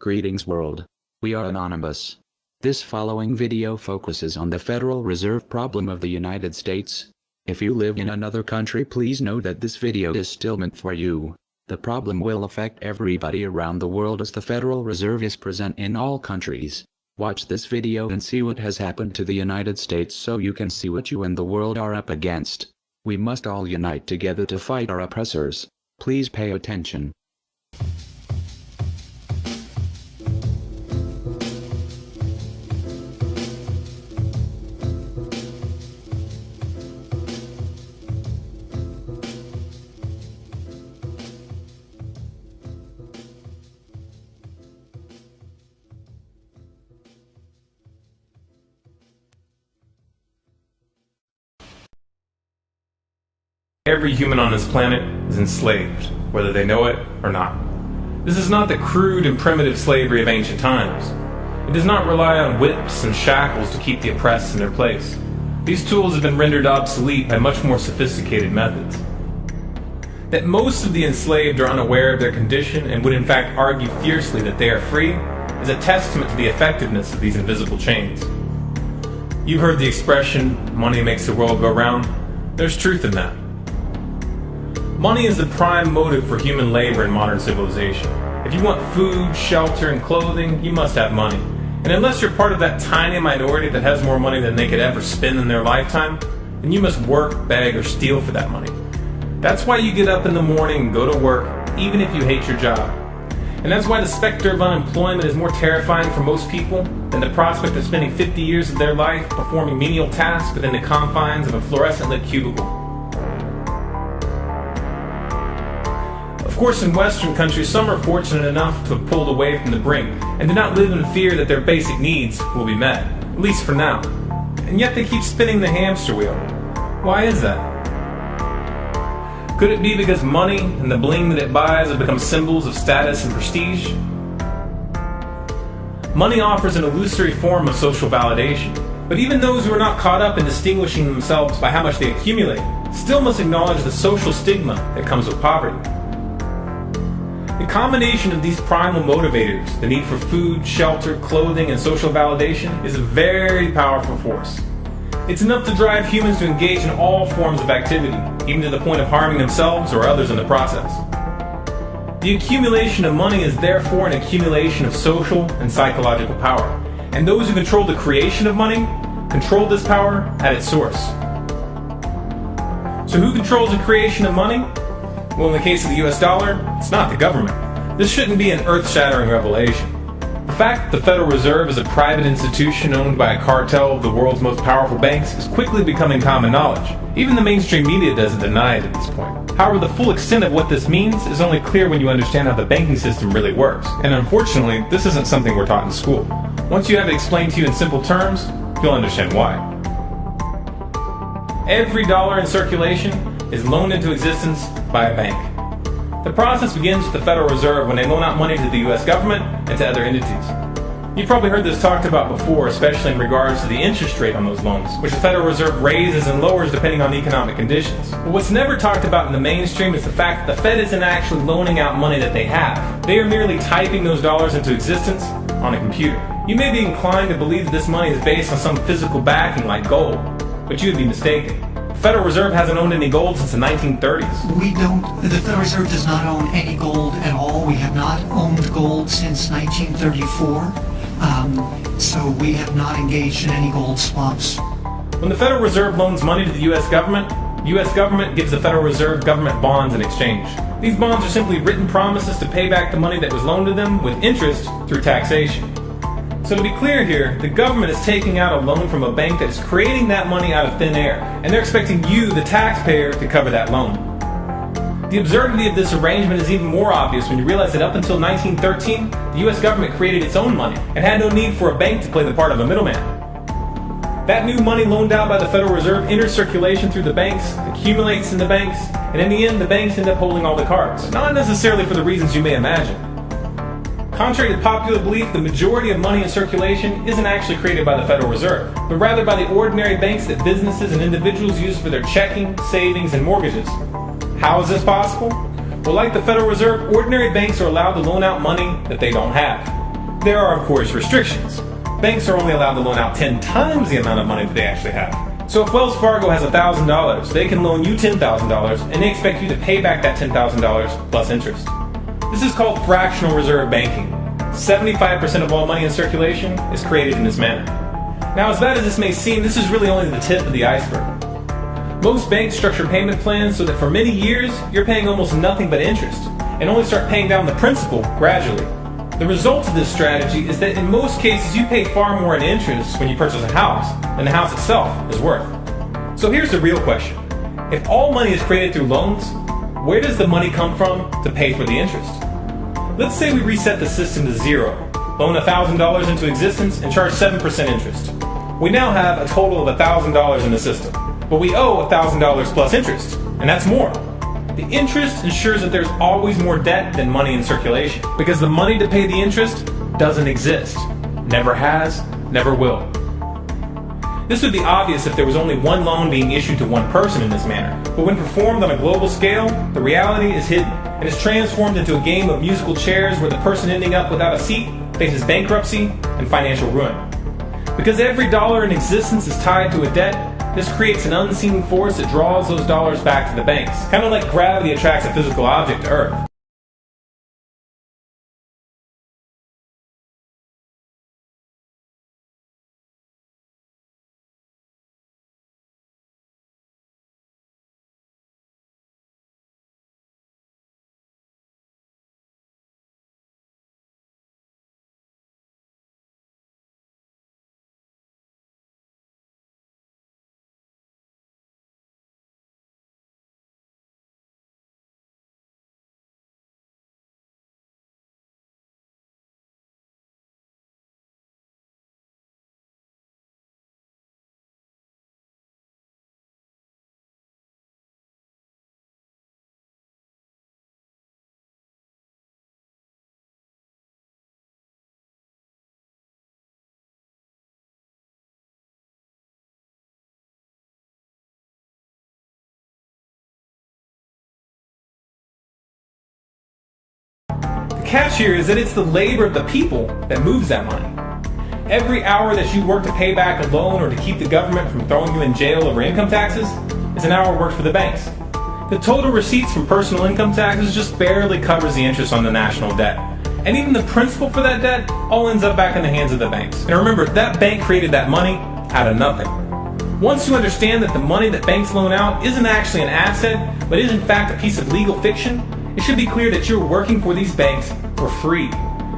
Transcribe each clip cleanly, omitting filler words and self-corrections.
Greetings world. We are Anonymous. This following video focuses on the Federal Reserve problem of the United States. If you live in another country, please know that this video is still meant for you. The problem will affect everybody around the world as the Federal Reserve is present in all countries. Watch this video and see what has happened to the United States so you can see what you and the world are up against. We must all unite together to fight our oppressors. Please pay attention. Every human on this planet is enslaved, whether they know it or not. This is not the crude and primitive slavery of ancient times. It does not rely on whips and shackles to keep the oppressed in their place. These tools have been rendered obsolete by much more sophisticated methods. That most of the enslaved are unaware of their condition and would in fact argue fiercely that they are free is a testament to the effectiveness of these invisible chains. You've heard the expression, money makes the world go round. There's truth in that. Money is the prime motive for human labor in modern civilization. If you want food, shelter, and clothing, you must have money. And unless you're part of that tiny minority that has more money than they could ever spend in their lifetime, then you must work, beg, or steal for that money. That's why you get up in the morning and go to work, even if you hate your job. And that's why the specter of unemployment is more terrifying for most people than the prospect of spending 50 years of their life performing menial tasks within the confines of a fluorescent-lit cubicle. Of course, in Western countries, some are fortunate enough to have pulled away from the brink and do not live in fear that their basic needs will be met, at least for now. And yet they keep spinning the hamster wheel. Why is that? Could it be because money and the bling that it buys have become symbols of status and prestige? Money offers an illusory form of social validation, but even those who are not caught up in distinguishing themselves by how much they accumulate still must acknowledge the social stigma that comes with poverty. The combination of these primal motivators, the need for food, shelter, clothing, and social validation, is a very powerful force. It's enough to drive humans to engage in all forms of activity, even to the point of harming themselves or others in the process. The accumulation of money is therefore an accumulation of social and psychological power, and those who control the creation of money control this power at its source. So who controls the creation of money? Well, in the case of the US dollar, it's not the government. This shouldn't be an earth-shattering revelation. The fact that the Federal Reserve is a private institution owned by a cartel of the world's most powerful banks is quickly becoming common knowledge. Even the mainstream media doesn't deny it at this point. However, the full extent of what this means is only clear when you understand how the banking system really works. And unfortunately, this isn't something we're taught in school. Once you have it explained to you in simple terms, you'll understand why. Every dollar in circulation is loaned into existence by a bank. The process begins with the Federal Reserve when they loan out money to the US government and to other entities. You've probably heard this talked about before, especially in regards to the interest rate on those loans, which the Federal Reserve raises and lowers depending on economic conditions. But what's never talked about in the mainstream is the fact that the Fed isn't actually loaning out money that they have. They are merely typing those dollars into existence on a computer. You may be inclined to believe that this money is based on some physical backing like gold, but you would be mistaken. The Federal Reserve hasn't owned any gold since the 1930s. The Federal Reserve does not own any gold at all. We have not owned gold since 1934. So we have not engaged in any gold swaps. When the Federal Reserve loans money to the U.S. government gives the Federal Reserve government bonds in exchange. These bonds are simply written promises to pay back the money that was loaned to them with interest through taxation. So to be clear here, the government is taking out a loan from a bank that is creating that money out of thin air, and they're expecting you, the taxpayer, to cover that loan. The absurdity of this arrangement is even more obvious when you realize that up until 1913, the US government created its own money and had no need for a bank to play the part of a middleman. That new money loaned out by the Federal Reserve enters circulation through the banks, accumulates in the banks, and in the end the banks end up holding all the cards. Not necessarily for the reasons you may imagine. Contrary to popular belief, the majority of money in circulation isn't actually created by the Federal Reserve, but rather by the ordinary banks that businesses and individuals use for their checking, savings, and mortgages. How is this possible? Well, like the Federal Reserve, ordinary banks are allowed to loan out money that they don't have. There are, of course, restrictions. Banks are only allowed to loan out 10 times the amount of money that they actually have. So if Wells Fargo has $1,000, they can loan you $10,000 and they expect you to pay back that $10,000 plus interest. This is called fractional reserve banking. 75% of all money in circulation is created in this manner. Now, as bad as this may seem, this is really only the tip of the iceberg. Most banks structure payment plans so that for many years, you're paying almost nothing but interest, and only start paying down the principal gradually. The result of this strategy is that in most cases, you pay far more in interest when you purchase a house than the house itself is worth. So here's the real question. If all money is created through loans, where does the money come from to pay for the interest? Let's say we reset the system to zero, loan $1,000 into existence, and charge 7% interest. We now have a total of $1,000 in the system, but we owe $1,000 plus interest, and that's more. The interest ensures that there's always more debt than money in circulation, because the money to pay the interest doesn't exist. Never has, never will. This would be obvious if there was only one loan being issued to one person in this manner, but when performed on a global scale, the reality is hidden and is transformed into a game of musical chairs where the person ending up without a seat faces bankruptcy and financial ruin. Because every dollar in existence is tied to a debt, this creates an unseen force that draws those dollars back to the banks, kind of like gravity attracts a physical object to Earth. The catch here is that it's the labor of the people that moves that money. Every hour that you work to pay back a loan or to keep the government from throwing you in jail over income taxes is an hour worked for the banks. The total receipts from personal income taxes just barely covers the interest on the national debt. And even the principal for that debt all ends up back in the hands of the banks. And remember, that bank created that money out of nothing. Once you understand that the money that banks loan out isn't actually an asset, but is in fact a piece of legal fiction, it should be clear that you're working for these banks for free.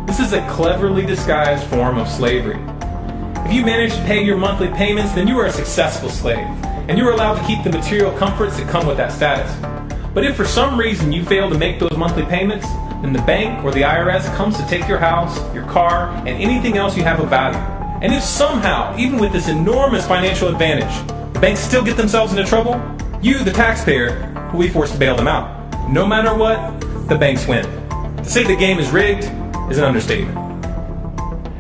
This is a cleverly disguised form of slavery. If you manage to pay your monthly payments, then you are a successful slave, and you are allowed to keep the material comforts that come with that status. But if for some reason you fail to make those monthly payments, then the bank or the IRS comes to take your house, your car, and anything else you have of value. And if somehow, even with this enormous financial advantage, the banks still get themselves into trouble, you, the taxpayer, will be forced to bail them out. No matter what, the banks win. To say the game is rigged is an understatement.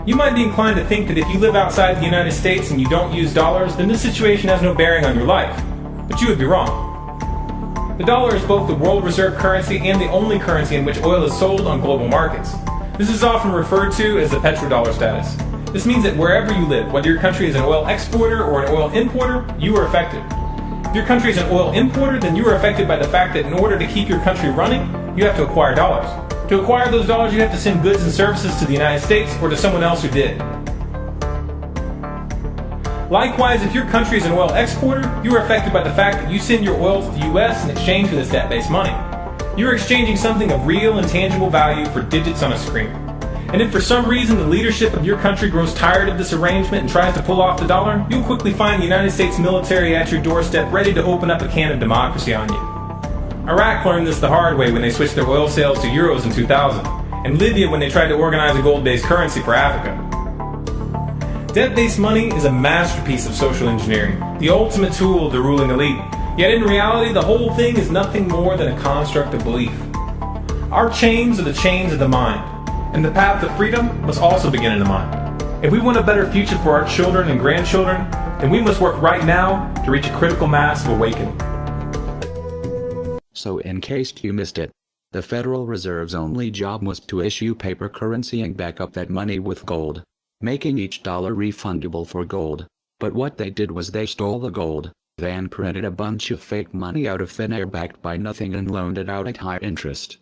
You might be inclined to think that if you live outside the United States and you don't use dollars, then this situation has no bearing on your life. But you would be wrong. The dollar is both the world reserve currency and the only currency in which oil is sold on global markets. This is often referred to as the petrodollar status. This means that wherever you live, whether your country is an oil exporter or an oil importer, you are affected. If your country is an oil importer, then you are affected by the fact that in order to keep your country running, you have to acquire dollars. To acquire those dollars, you have to send goods and services to the United States or to someone else who did. Likewise, if your country is an oil exporter, you are affected by the fact that you send your oil to the US in exchange for this debt-based money. You are exchanging something of real and tangible value for digits on a screen. And if for some reason the leadership of your country grows tired of this arrangement and tries to pull off the dollar, you'll quickly find the United States military at your doorstep ready to open up a can of democracy on you. Iraq learned this the hard way when they switched their oil sales to euros in 2000, and Libya when they tried to organize a gold-based currency for Africa. Debt-based money is a masterpiece of social engineering, the ultimate tool of the ruling elite. Yet in reality, the whole thing is nothing more than a construct of belief. Our chains are the chains of the mind, and the path to freedom must also begin in the mind. If we want a better future for our children and grandchildren, then we must work right now to reach a critical mass of awakening. So in case you missed it, The Federal Reserve's only job was to issue paper currency and back up that money with gold, making each dollar refundable for gold. But what they did was they stole the gold, then printed a bunch of fake money out of thin air backed by nothing and loaned it out at high interest.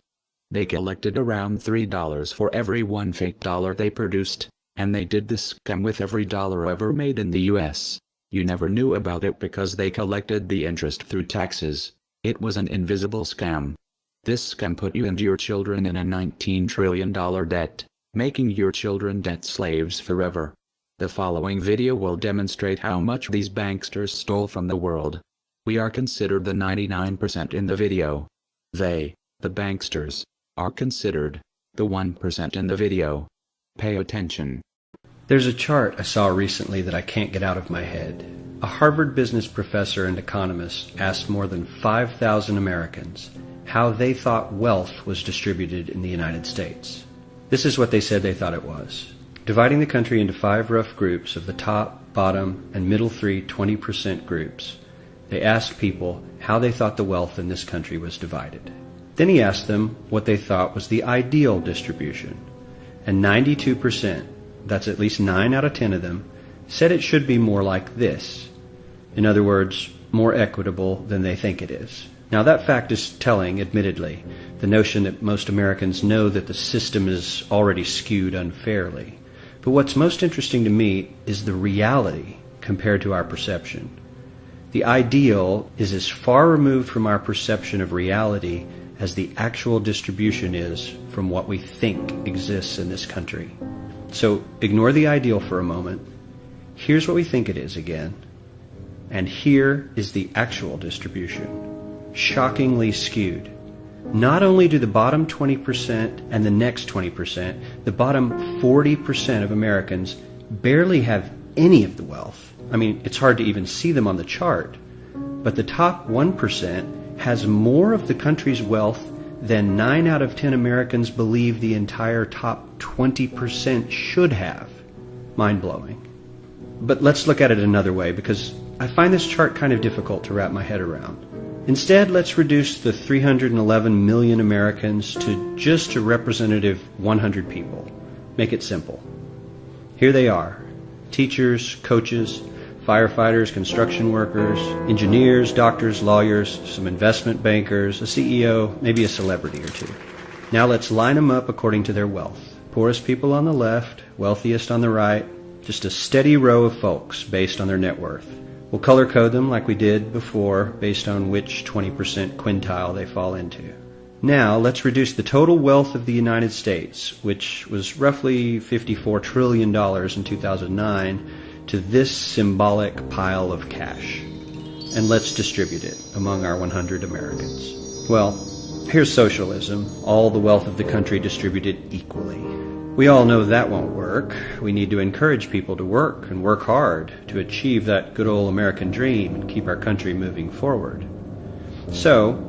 They collected around $3 for every one fake dollar they produced, and they did this scam with every dollar ever made in the US. You never knew about it because they collected the interest through taxes. It was an invisible scam. This scam put you and your children in a $19 trillion debt, making your children debt slaves forever. The following video will demonstrate how much these banksters stole from the world. We are considered the 99% in the video. They, the banksters, are considered the 1% in the video. Pay attention. There's a chart I saw recently that I can't get out of my head. A Harvard business professor and economist asked more than 5,000 Americans how they thought wealth was distributed in the United States. This is what they said they thought it was. Dividing the country into 5 rough groups of the top, bottom, and middle 3 20% groups, they asked people how they thought the wealth in this country was divided. Then he asked them what they thought was the ideal distribution. And 92%, that's at least 9 out of 10 of them, said it should be more like this. In other words, more equitable than they think it is. Now that fact is telling, admittedly, the notion that most Americans know that the system is already skewed unfairly. But what's most interesting to me is the reality compared to our perception. The ideal is as far removed from our perception of reality as the actual distribution is from what we think exists in this country. So ignore the ideal for a moment. Here's what we think it is again. And here is the actual distribution. Shockingly skewed. Not only do the bottom 20% and the next 20%, the bottom 40% of Americans barely have any of the wealth. I mean, it's hard to even see them on the chart. But the top 1% has more of the country's wealth than 9 out of 10 Americans believe the entire top 20% should have. Mind-blowing. But let's look at it another way, because I find this chart kind of difficult to wrap my head around. Instead, let's reduce the 311 million Americans to just a representative 100 people. Make it simple. Here they are. Teachers, coaches, firefighters, construction workers, engineers, doctors, lawyers, some investment bankers, a CEO, maybe a celebrity or two. Now let's line them up according to their wealth. Poorest people on the left, wealthiest on the right, just a steady row of folks based on their net worth. We'll color code them like we did before based on which 20% quintile they fall into. Now let's reduce the total wealth of the United States, which was roughly $54 trillion in 2009, to this symbolic pile of cash. And let's distribute it among our 100 Americans. Well, here's socialism, all the wealth of the country distributed equally. We all know that won't work. We need to encourage people to work and work hard to achieve that good old American dream and keep our country moving forward. So,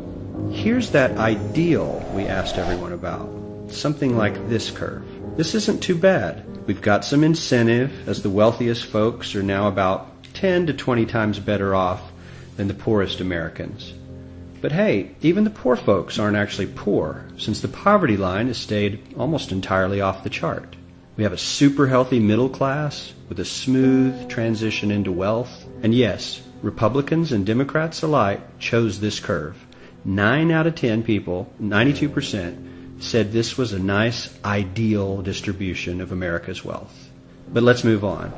here's that ideal we asked everyone about. Something like this curve. This isn't too bad. We've got some incentive, as the wealthiest folks are now about 10 to 20 times better off than the poorest Americans. But hey, even the poor folks aren't actually poor, since the poverty line has stayed almost entirely off the chart. We have a super healthy middle class with a smooth transition into wealth. And yes, Republicans and Democrats alike chose this curve. 9 out of 10 people, 92%, said this was a nice, ideal distribution of America's wealth. But let's move on.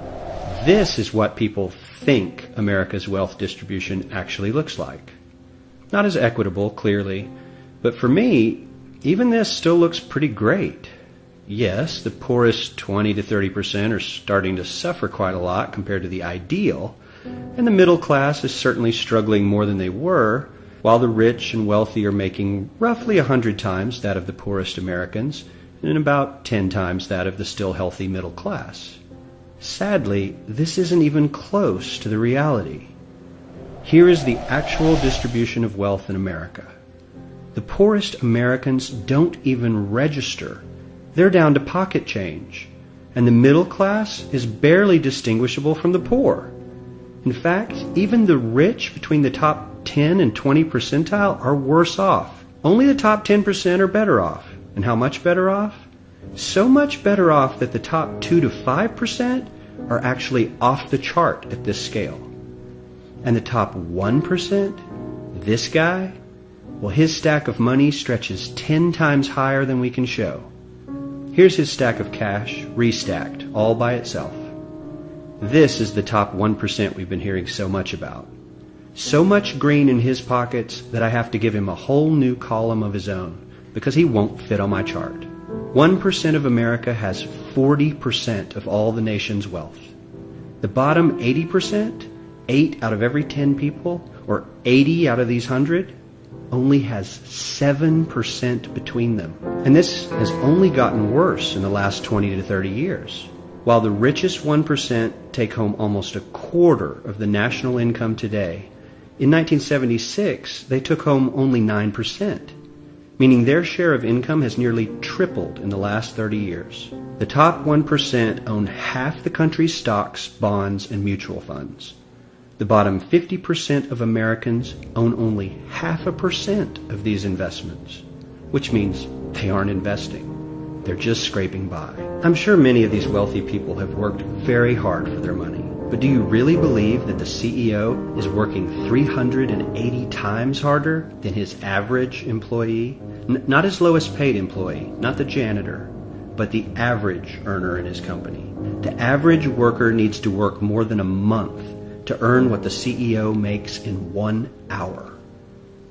This is what people think America's wealth distribution actually looks like. Not as equitable, clearly, but for me, even this still looks pretty great. Yes, the poorest 20 to 30% are starting to suffer quite a lot compared to the ideal, and the middle class is certainly struggling more than they were, while the rich and wealthy are making roughly 100 times that of the poorest Americans, and about 10 times that of the still healthy middle class. Sadly, this isn't even close to the reality. Here is the actual distribution of wealth in America. The poorest Americans don't even register. They're down to pocket change. And the middle class is barely distinguishable from the poor. In fact, even the rich between the top 10 and 20 percentile are worse off. Only the top 10% are better off. And how much better off? So much better off that the top 2 to 5% are actually off the chart at this scale. And the top 1%, this guy, well, his stack of money stretches 10 times higher than we can show. Here's his stack of cash, restacked, all by itself. This is the top 1% we've been hearing so much about. So much green in his pockets that I have to give him a whole new column of his own, because he won't fit on my chart. 1% of America has 40% of all the nation's wealth. The bottom 80%, 8 out of every 10 people, or 80 out of these 100, only has 7% between them. And this has only gotten worse in the last 20 to 30 years. While the richest 1% take home almost a quarter of the national income today, in 1976 they took home only 9%, meaning their share of income has nearly tripled in the last 30 years. The top 1% own half the country's stocks, bonds, and mutual funds. The bottom 50% of Americans own only 0.5% of these investments, which means they aren't investing. They're just scraping by. I'm sure many of these wealthy people have worked very hard for their money, but do you really believe that the CEO is working 380 times harder than his average employee? Not his lowest paid employee, not the janitor, but the average earner in his company. The average worker needs to work more than a month to earn what the CEO makes in 1 hour.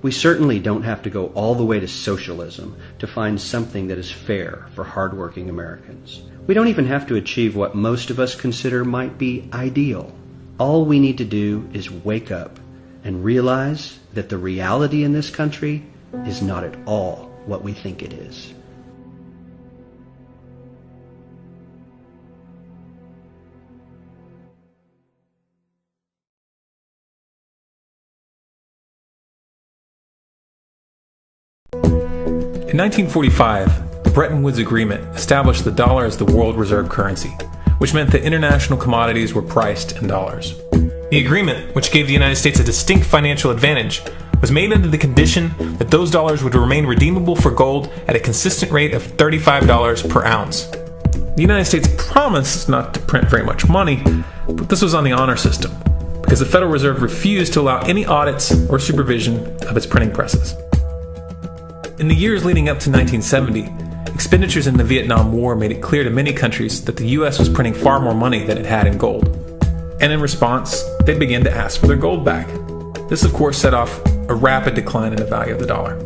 We certainly don't have to go all the way to socialism to find something that is fair for hardworking Americans. We don't even have to achieve what most of us consider might be ideal. All we need to do is wake up and realize that the reality in this country is not at all what we think it is. In 1945, the Bretton Woods Agreement established the dollar as the world reserve currency, which meant that international commodities were priced in dollars. The agreement, which gave the United States a distinct financial advantage, was made under the condition that those dollars would remain redeemable for gold at a consistent rate of $35 per ounce. The United States promised not to print very much money, but this was on the honor system, because the Federal Reserve refused to allow any audits or supervision of its printing presses. In the years leading up to 1970, expenditures in the Vietnam War made it clear to many countries that the U.S. was printing far more money than it had in gold. And in response, they began to ask for their gold back. This, of course, set off a rapid decline in the value of the dollar.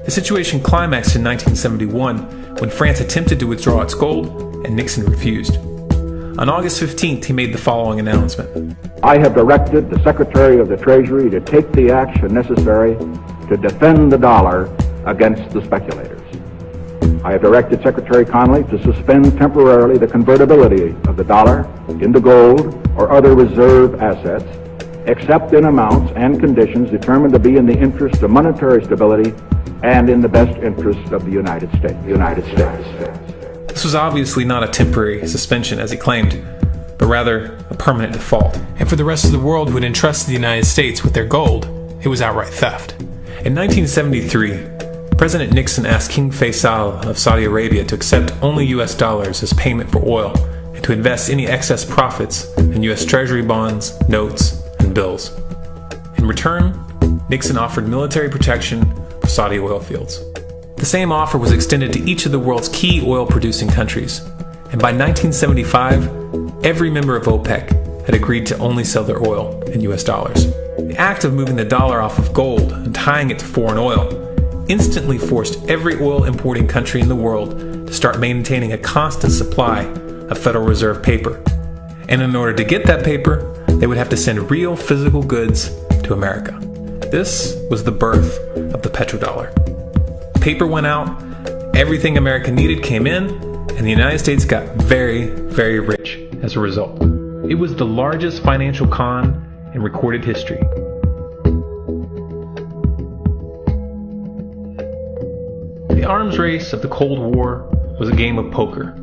The situation climaxed in 1971 when France attempted to withdraw its gold and Nixon refused. On August 15th, he made the following announcement. I have directed the Secretary of the Treasury to take the action necessary to defend the dollar against the speculators. I have directed Secretary Connally to suspend temporarily the convertibility of the dollar into gold or other reserve assets, except in amounts and conditions determined to be in the interest of monetary stability and in the best interest of the United States. This was obviously not a temporary suspension, as he claimed, but rather a permanent default. And for the rest of the world who had entrusted the United States with their gold, it was outright theft. In 1973, President Nixon asked King Faisal of Saudi Arabia to accept only US dollars as payment for oil and to invest any excess profits in US Treasury bonds, notes, and bills. In return, Nixon offered military protection for Saudi oil fields. The same offer was extended to each of the world's key oil-producing countries, and by 1975, every member of OPEC had agreed to only sell their oil in US dollars. The act of moving the dollar off of gold and tying it to foreign oil instantly forced every oil-importing country in the world to start maintaining a constant supply of Federal Reserve paper. And in order to get that paper, they would have to send real physical goods to America. This was the birth of the petrodollar. Paper went out, everything America needed came in, and the United States got very, very rich as a result. It was the largest financial con in recorded history. The arms race of the Cold War was a game of poker.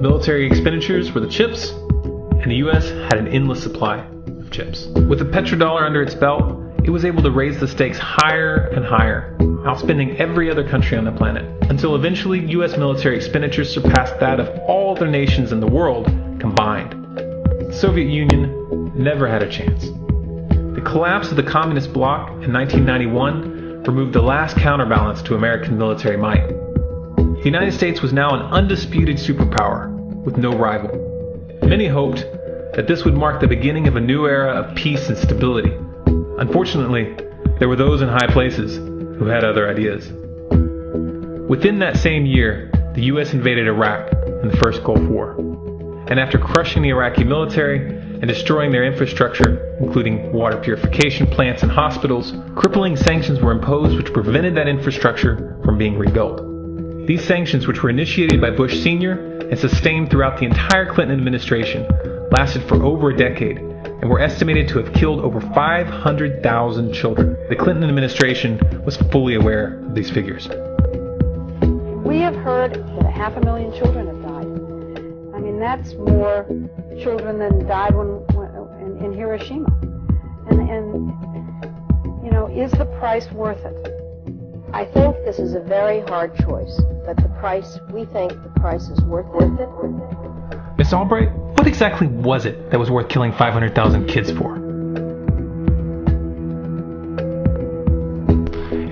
Military expenditures were the chips, and the U.S. had an endless supply of chips. With the petrodollar under its belt, it was able to raise the stakes higher and higher, outspending every other country on the planet, until eventually U.S. military expenditures surpassed that of all other nations in the world combined. The Soviet Union never had a chance. The collapse of the communist bloc in 1991 removed the last counterbalance to American military might. The United States was now an undisputed superpower with no rival. Many hoped that this would mark the beginning of a new era of peace and stability. Unfortunately, there were those in high places who had other ideas. Within that same year, the U.S. invaded Iraq in the first Gulf War. And after crushing the Iraqi military and destroying their infrastructure, including water purification plants and hospitals, crippling sanctions were imposed which prevented that infrastructure from being rebuilt. These sanctions, which were initiated by Bush Sr. and sustained throughout the entire Clinton administration, lasted for over a decade and were estimated to have killed over 500,000 children. The Clinton administration was fully aware of these figures. We have heard that 500,000 children have died. I mean, that's more children than died in Hiroshima. And you know, is the price worth it? I think this is a very hard choice, but we think the price is worth it. Miss Albright, what exactly was it that was worth killing 500,000 kids for?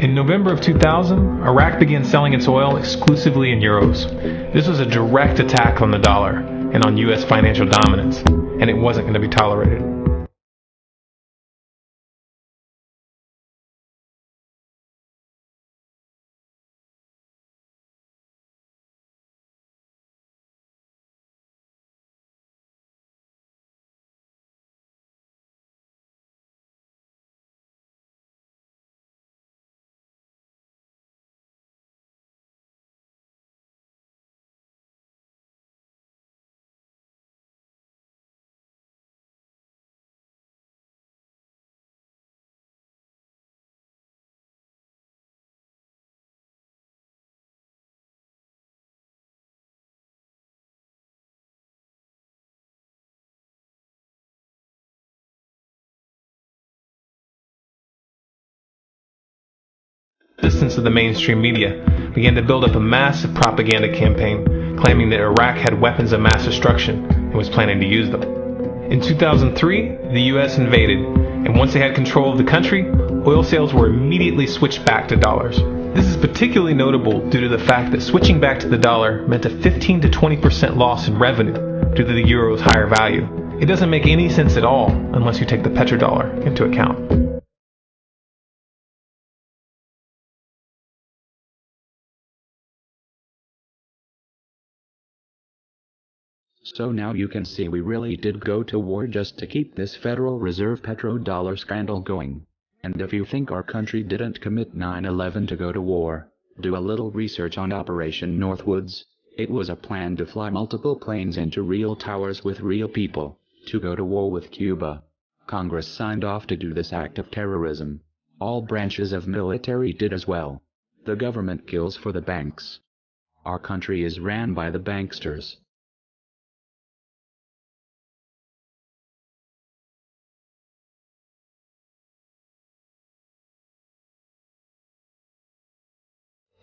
In November of 2000, Iraq began selling its oil exclusively in euros. This was a direct attack on the dollar and on U.S. financial dominance, and it wasn't going to be tolerated. Assistance of the mainstream media began to build up a massive propaganda campaign claiming that Iraq had weapons of mass destruction and was planning to use them. In 2003, the U.S. invaded, and once they had control of the country, oil sales were immediately switched back to dollars. This is particularly notable due to the fact that switching back to the dollar meant a 15 to 20% loss in revenue due to the euro's higher value. It doesn't make any sense at all unless you take the petrodollar into account. So now you can see we really did go to war just to keep this Federal Reserve petrodollar scandal going. And if you think our country didn't commit 9/11 to go to war, do a little research on Operation Northwoods. It was a plan to fly multiple planes into real towers with real people, to go to war with Cuba. Congress signed off to do this act of terrorism. All branches of military did as well. The government kills for the banks. Our country is ran by the banksters.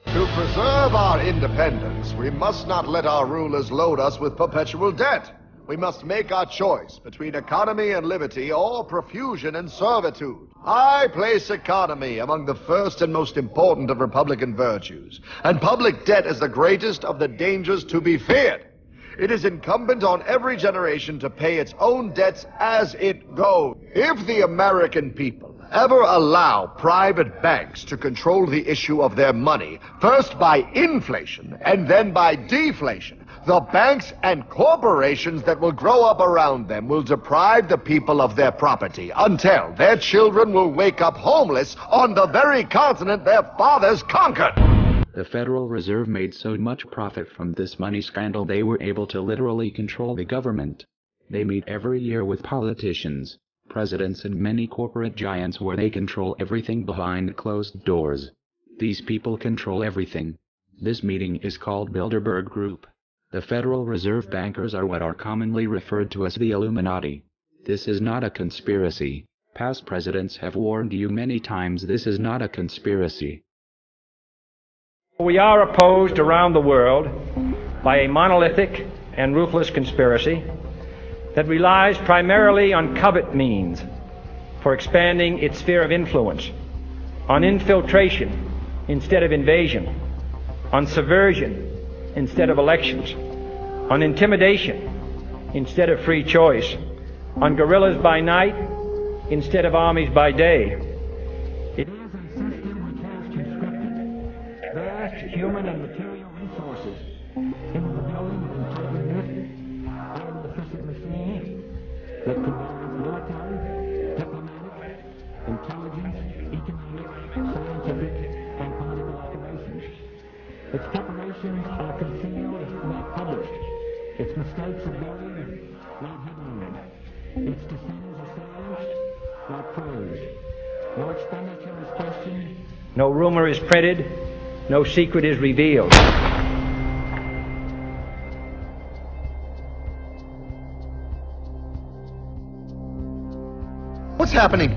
To preserve our independence, we must not let our rulers load us with perpetual debt. We must make our choice between economy and liberty or profusion and servitude. I place economy among the first and most important of republican virtues, and public debt is the greatest of the dangers to be feared. It is incumbent on every generation to pay its own debts as it goes. If the American people ever allow private banks to control the issue of their money, first by inflation and then by deflation, the banks and corporations that will grow up around them will deprive the people of their property until their children will wake up homeless on the very continent their fathers conquered. The Federal Reserve made so much profit from this money scandal they were able to literally control the government. They meet every year with politicians, presidents and many corporate giants where they control everything behind closed doors. These people control everything. This meeting is called Bilderberg Group. The Federal Reserve bankers are what are commonly referred to as the Illuminati. This is not a conspiracy. Past presidents have warned you many times this is not a conspiracy. We are opposed around the world by a monolithic and ruthless conspiracy that relies primarily on covert means for expanding its sphere of influence, on infiltration instead of invasion, on subversion instead of elections, on intimidation instead of free choice, on guerrillas by night instead of armies by day. It is a system which has conscripted vast human and material resources into the building of intelligent and efficient machines that combines military, diplomatic, intelligence, economic, scientific, and political operations. Its preparations are concealed, not published. Its mistakes are buried, not hidden. Its decisions are silenced, not praised. No expenditure is questioned. No rumor is printed. No secret is revealed. What's happening?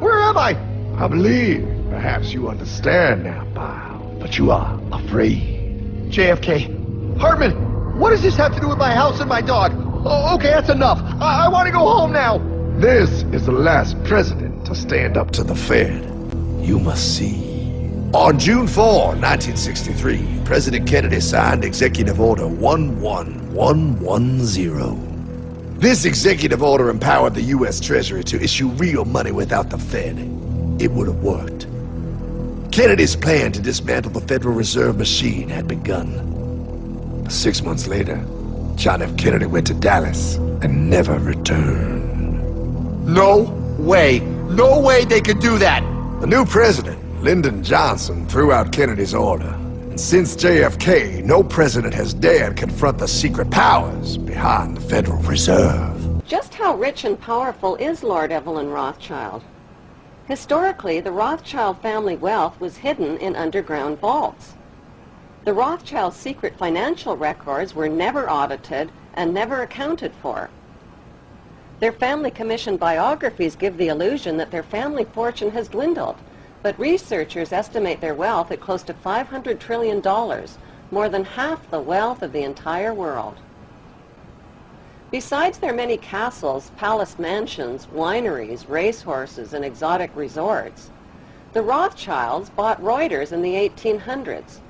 Where am I? I believe perhaps you understand now, Bow, but you are afraid. JFK. Hartman, what does this have to do with my house and my dog? Oh, okay, that's enough. I want to go home now. This is the last president to stand up to the Fed. You must see. On June 4, 1963, President Kennedy signed Executive Order 11110. This executive order empowered the U.S. Treasury to issue real money without the Fed. It would have worked. Kennedy's plan to dismantle the Federal Reserve machine had begun. 6 months later, John F. Kennedy went to Dallas and never returned. No way. No way they could do that. The new president, Lyndon Johnson, threw out Kennedy's order. And since JFK, no president has dared confront the secret powers behind the Federal Reserve. Just how rich and powerful is Lord Evelyn Rothschild? Historically, the Rothschild family wealth was hidden in underground vaults. The Rothschilds' secret financial records were never audited and never accounted for. Their family-commissioned biographies give the illusion that their family fortune has dwindled, but researchers estimate their wealth at close to $500 trillion, more than half the wealth of the entire world. Besides their many castles, palace mansions, wineries, racehorses, and exotic resorts, the Rothschilds bought Reuters in the 1800s.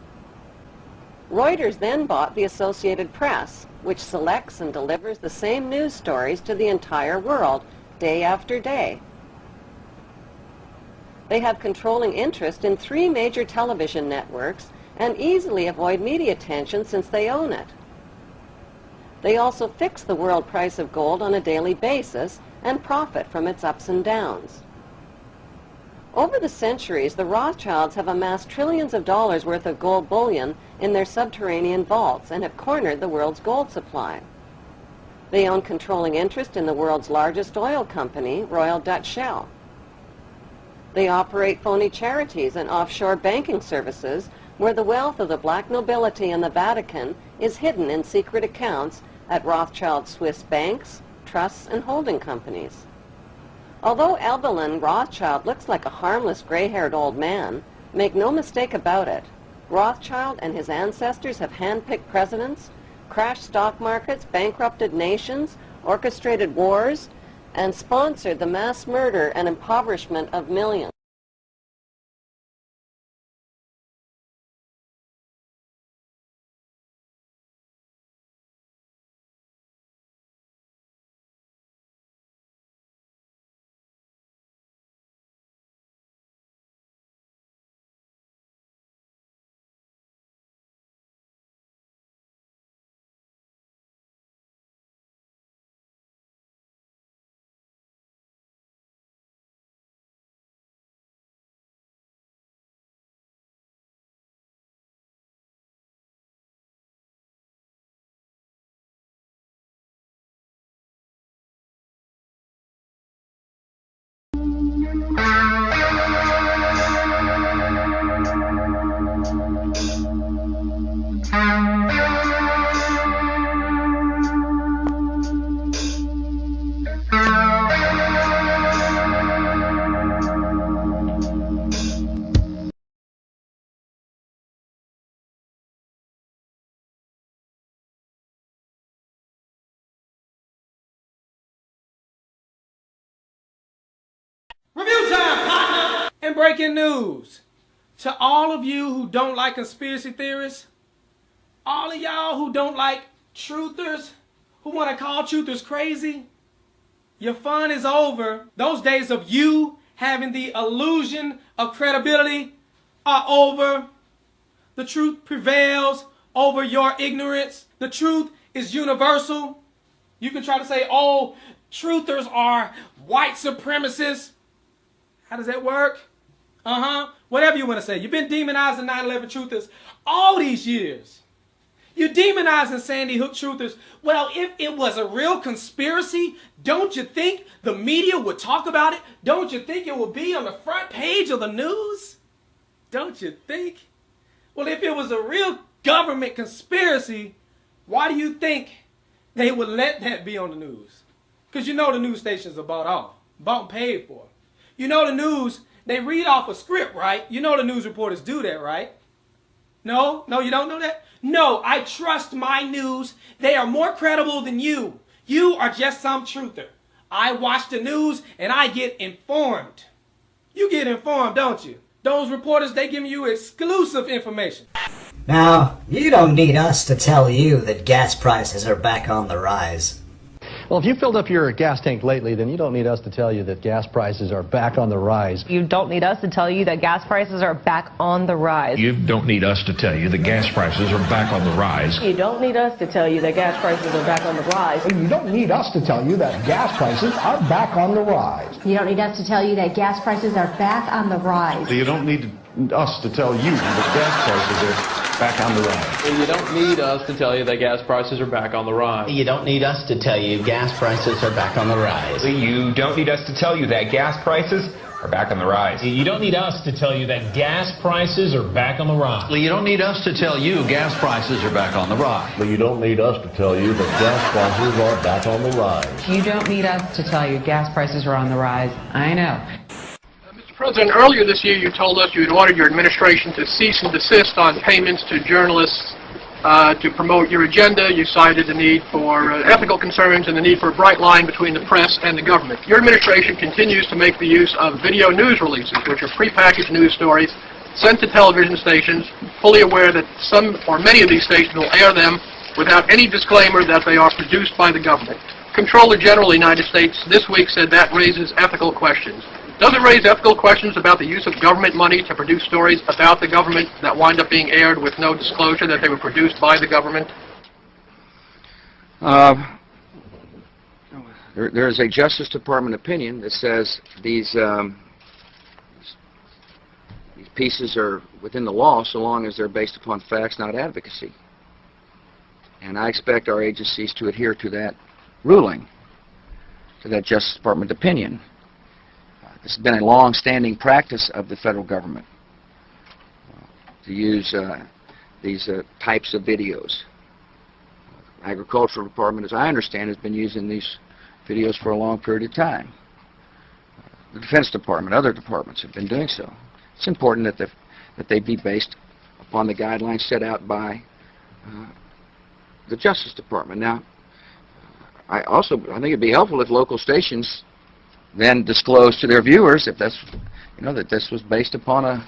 Reuters then bought the Associated Press, which selects and delivers the same news stories to the entire world, day after day. They have controlling interest in 3 major television networks and easily avoid media attention since they own it. They also fix the world price of gold on a daily basis and profit from its ups and downs. Over the centuries, the Rothschilds have amassed trillions of dollars worth of gold bullion in their subterranean vaults and have cornered the world's gold supply. They own controlling interest in the world's largest oil company, Royal Dutch Shell. They operate phony charities and offshore banking services where the wealth of the black nobility and the Vatican is hidden in secret accounts at Rothschild Swiss banks, trusts, and holding companies. Although Evelyn Rothschild looks like a harmless gray-haired old man, make no mistake about it, Rothschild and his ancestors have handpicked presidents, crashed stock markets, bankrupted nations, orchestrated wars, and sponsored the mass murder and impoverishment of millions. breaking news to all of you who don't like conspiracy theorists, all of y'all who don't like truthers, who want to call truthers crazy. Your fun is over. Those days of you having the illusion of credibility are over. The truth prevails over your ignorance. The truth is universal. You can try to say, oh, truthers are white supremacists. How does that work? Whatever you want to say. You've been demonizing 9/11 truthers all these years. You're demonizing Sandy Hook truthers. Well, if it was a real conspiracy, don't you think the media would talk about it? Don't you think it would be on the front page of the news? Don't you think? Well, if it was a real government conspiracy, why do you think they would let that be on the news? Because you know the news stations are bought and paid for. You know the news, they read off a script, right? You know the news reporters do that, right? No, you don't know that? No, I trust my news. They are more credible than you. You are just some truther. I watch the news and I get informed. You get informed, don't you? Those reporters, they give you exclusive information. Now, you don't need us to tell you that gas prices are back on the rise. Well, if you filled up your gas tank lately, then you don't need us to tell you that gas prices are back on the rise. You don't need us to tell you that gas prices are back on the rise. You don't need us to tell you that gas prices are back on the rise. You don't need us to tell you that gas prices are back on the rise. You don't need us to tell you that gas prices are back on the rise. You don't need us to tell you that gas prices are back on the rise. You don't need us to tell you that gas prices are back on the rise. You don't need us to tell you that gas prices are back on the rise. You don't need us to tell you gas prices are back on the rise. You don't need us to tell you that gas prices are back on the rise. You don't need us to tell you that gas prices are back on the rise. You don't need us to tell you gas prices are back on the rise. You don't need us to tell you that gas prices are back on the rise. You don't need us to tell you gas prices are on the rise. I know. President, earlier this year you told us you had ordered your administration to cease and desist on payments to journalists to promote your agenda. You cited the need for ethical concerns and the need for a bright line between the press and the government. Your administration continues to make the use of video news releases, which are prepackaged news stories sent to television stations, fully aware that some or many of these stations will air them without any disclaimer that they are produced by the government. Comptroller General of the United States this week said that raises ethical questions. Does it raise ethical questions about the use of government money to produce stories about the government that wind up being aired with no disclosure that they were produced by the government? There is a Justice Department opinion that says these pieces are within the law so long as they're based upon facts, not advocacy. And I expect our agencies to adhere to that ruling, to that Justice Department opinion. This has been a long-standing practice of the federal government to use these types of videos. Agricultural Department, as I understand, has been using these videos for a long period of time. The Defense Department, other departments have been doing so. It's important that they be based upon the guidelines set out by the Justice Department. Now, I think it'd be helpful if local stations then disclose to their viewers if that's, that this was based upon a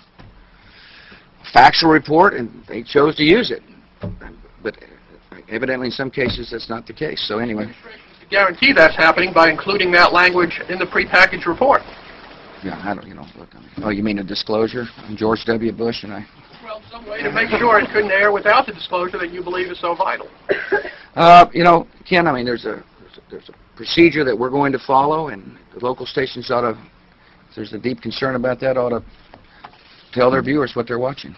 factual report and they chose to use it. But evidently in some cases that's not the case. So anyway. To guarantee that's happening by including that language in the prepackaged report. Yeah, I don't, look, oh, you mean a disclosure on George W. Bush and I? Well, some way to make sure it couldn't air without the disclosure that you believe is so vital. Ken, I mean, there's a procedure that we're going to follow, and the local stations ought to, if there's a deep concern about that, ought to tell their viewers what they're watching.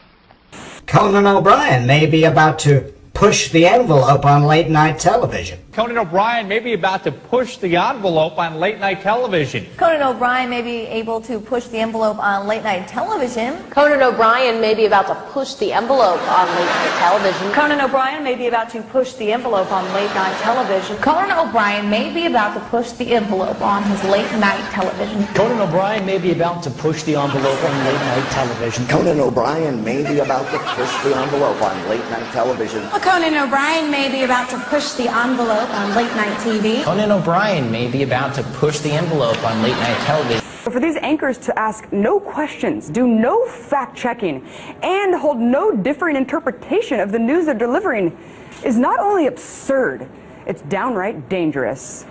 Conan O'Brien may be about to push the envelope on late-night television. Conan O'Brien may be about to push the envelope on late-night television. Conan O'Brien may be able to push the envelope on late-night television. Conan O'Brien may be about to push the envelope on late-night television. Conan O'Brien may be about to push the envelope on late-night television. Conan O'Brien may be about to push the envelope on his late-night television. Conan O'Brien may be about to push the envelope on late-night television. Conan O'Brien may be about to push the envelope on late-night television. Conan O'Brien may be about to push the envelope on late-night TV. Conan O'Brien may be about to push the envelope on late-night television. for these anchors to ask no questions, do no fact-checking, and hold no differing interpretation of the news they're delivering is not only absurd, it's downright dangerous.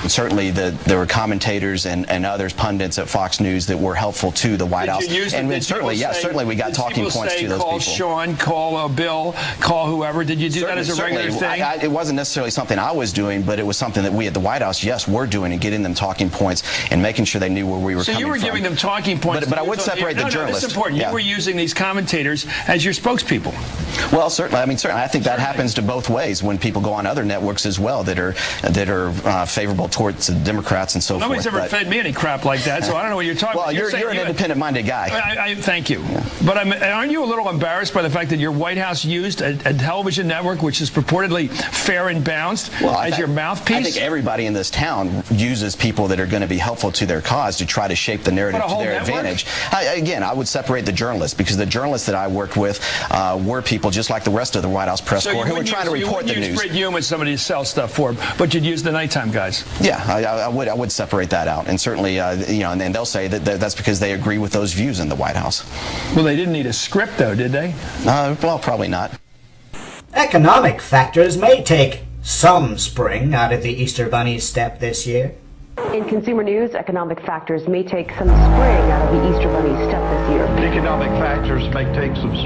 Certainly there were commentators and others, pundits at Fox News that were helpful to the White House. And certainly, yeah, certainly we got talking points to those people. Call Sean, call Bill, call whoever. Did you do that as a regular thing? It wasn't necessarily something I was doing, but it was something that we at the White House, yes, were doing and getting them talking points and making sure they knew where we were coming from. So you were giving them talking points. But I would separate the journalists. That's important. Yeah. You were using these commentators as your spokespeople. Well, certainly. I mean, certainly. I think that happens to both ways when people go on other networks as well that are favorable towards the Democrats and so forth. Nobody's ever fed me any crap like that, so I don't know what you're talking about. Well, you're an independent-minded guy. Thank you. Yeah. But aren't you a little embarrassed by the fact that your White House used a television network which is purportedly fair and balanced as your mouthpiece? I think everybody in this town uses people that are going to be helpful to their cause to try to shape the narrative to their advantage. Again, I would separate the journalists because the journalists that I worked with were people just like the rest of the White House press corps who were trying to report the news. So you wouldn't use Brit Hume as somebody to sell stuff for, but you'd use the nighttime guys. Yeah, I would separate that out, and certainly, and then they'll say that that's because they agree with those views in the White House. Well, they didn't need a script, though, did they? Well, probably not. Economic factors may take some spring out of the Easter Bunny's step this year. In consumer news, economic factors may take some spring out of the Easter Bunny's step this year. Economic factors may take some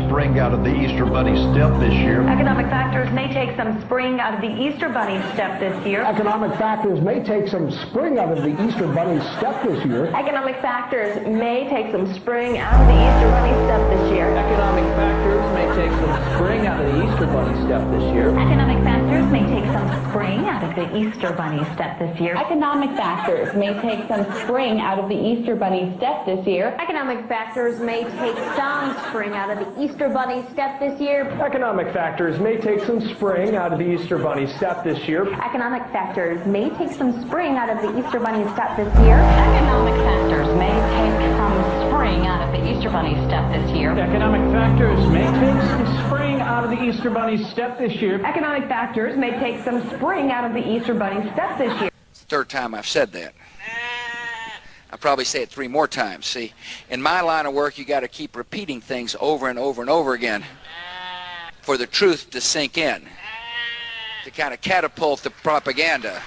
spring out of the Easter Bunny's step this year. Economic factors may take some spring out of the Easter Bunny's step this year. Economic factors may take some spring out of the Easter Bunny's step this year. Economic factors may take some spring out of the Easter Bunny's step this year. Economic factors may take some spring out of the Easter Bunny step this year. Economic factors may take some spring out of the Easter Bunny step this year. Economic factors may take some spring out of the Easter Bunny step this year. Economic factors may take some spring out of the Easter Bunny step this year. Economic factors may take some spring out of the Easter Bunny step this year. Economic factors may take some spring out of the Easter Bunny step this year. Economic factors may take some spring out of the Easter Bunny step this year. Economic factors may take some spring out of the Easter Bunny step this year. Economic factors may take some spring out of the Easter Bunny step this year. It's the third time I've said that. I'll probably say it 3 more times. See, in my line of work, you got to keep repeating things over and over and over again for the truth to sink in, to kind of catapult the propaganda.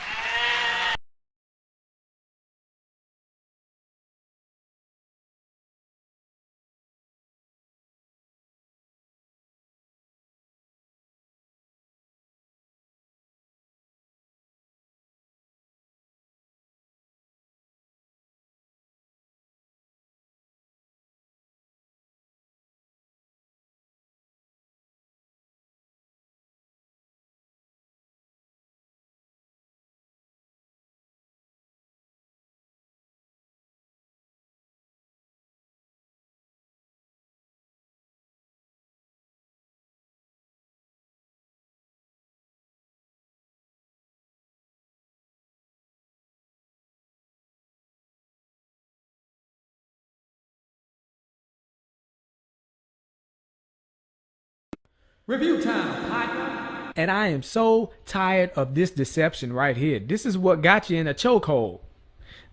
Review time, partner. And I am so tired of this deception right here. This is what got you in a chokehold.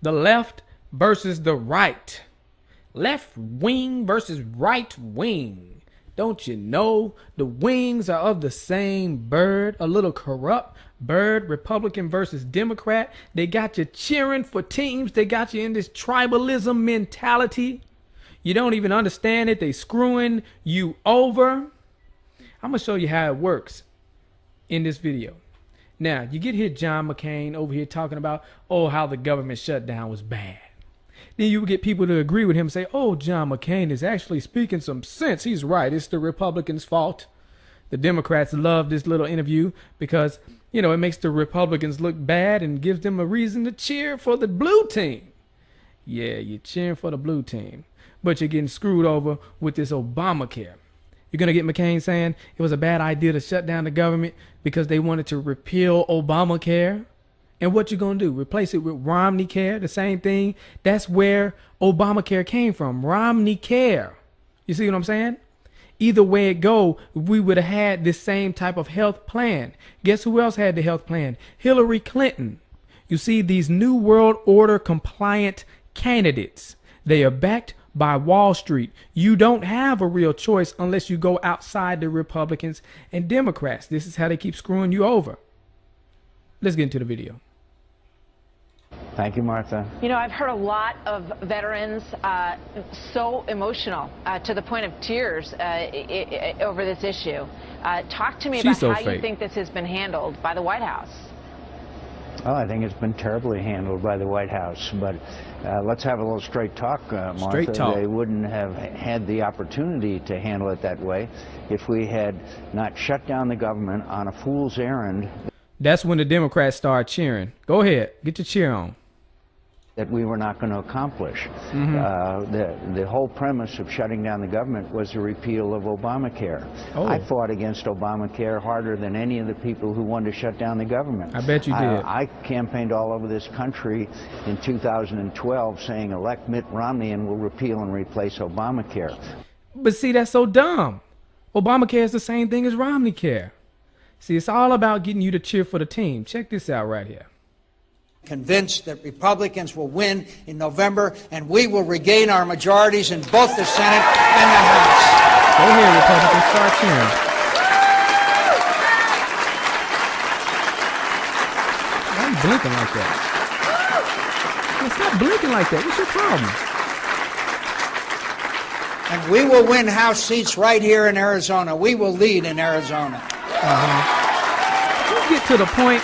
The left versus the right. Left wing versus right wing. Don't you know the wings are of the same bird? A little corrupt bird. Republican versus Democrat. They got you cheering for teams. They got you in this tribalism mentality. You don't even understand it. They screwing you over. I'm going to show you how it works in this video. Now, you get here John McCain over here talking about, how the government shutdown was bad. Then you get people to agree with him and say, John McCain is actually speaking some sense. He's right. It's the Republicans' fault. The Democrats love this little interview because, it makes the Republicans look bad and gives them a reason to cheer for the blue team. Yeah, you're cheering for the blue team, but you're getting screwed over with this Obamacare. You're going to get McCain saying it was a bad idea to shut down the government because they wanted to repeal Obamacare. And what you going to do? Replace it with Romneycare, the same thing? That's where Obamacare came from, Romneycare. You see what I'm saying? Either way it go, we would have had this same type of health plan. Guess who else had the health plan? Hillary Clinton. You see, these New World Order compliant candidates. They are backed by Wall Street. You don't have a real choice unless you go outside the Republicans and Democrats. This is how they keep screwing you over. Let's get into the video. Thank you, Martha. You know, I've heard a lot of veterans so emotional to the point of tears over this issue. Talk to me about how you think this has been handled by the White House. Oh, I think it's been terribly handled by the White House, but let's have a little straight talk, Martha. Straight talk. They wouldn't have had the opportunity to handle it that way if we had not shut down the government on a fool's errand. That's when the Democrats start cheering. Go ahead, get your cheer on. That we were not going to accomplish. The whole premise of shutting down the government was the repeal of Obamacare. I fought against Obamacare harder than any of the people who wanted to shut down the government. I bet you did. I campaigned all over this country in 2012 saying elect Mitt Romney and we'll repeal and replace Obamacare. But see, that's so dumb. Obamacare is the same thing as Romneycare. See, it's all about getting you to cheer for the team. Check this out right here. Convinced that Republicans will win in November and we will regain our majorities in both the Senate and the House. Go ahead, Republicans, start cheering. Why are you blinking like that? Man, stop blinking like that. What's your problem? And we will win House seats right here in Arizona. We will lead in Arizona. Can you get to the point?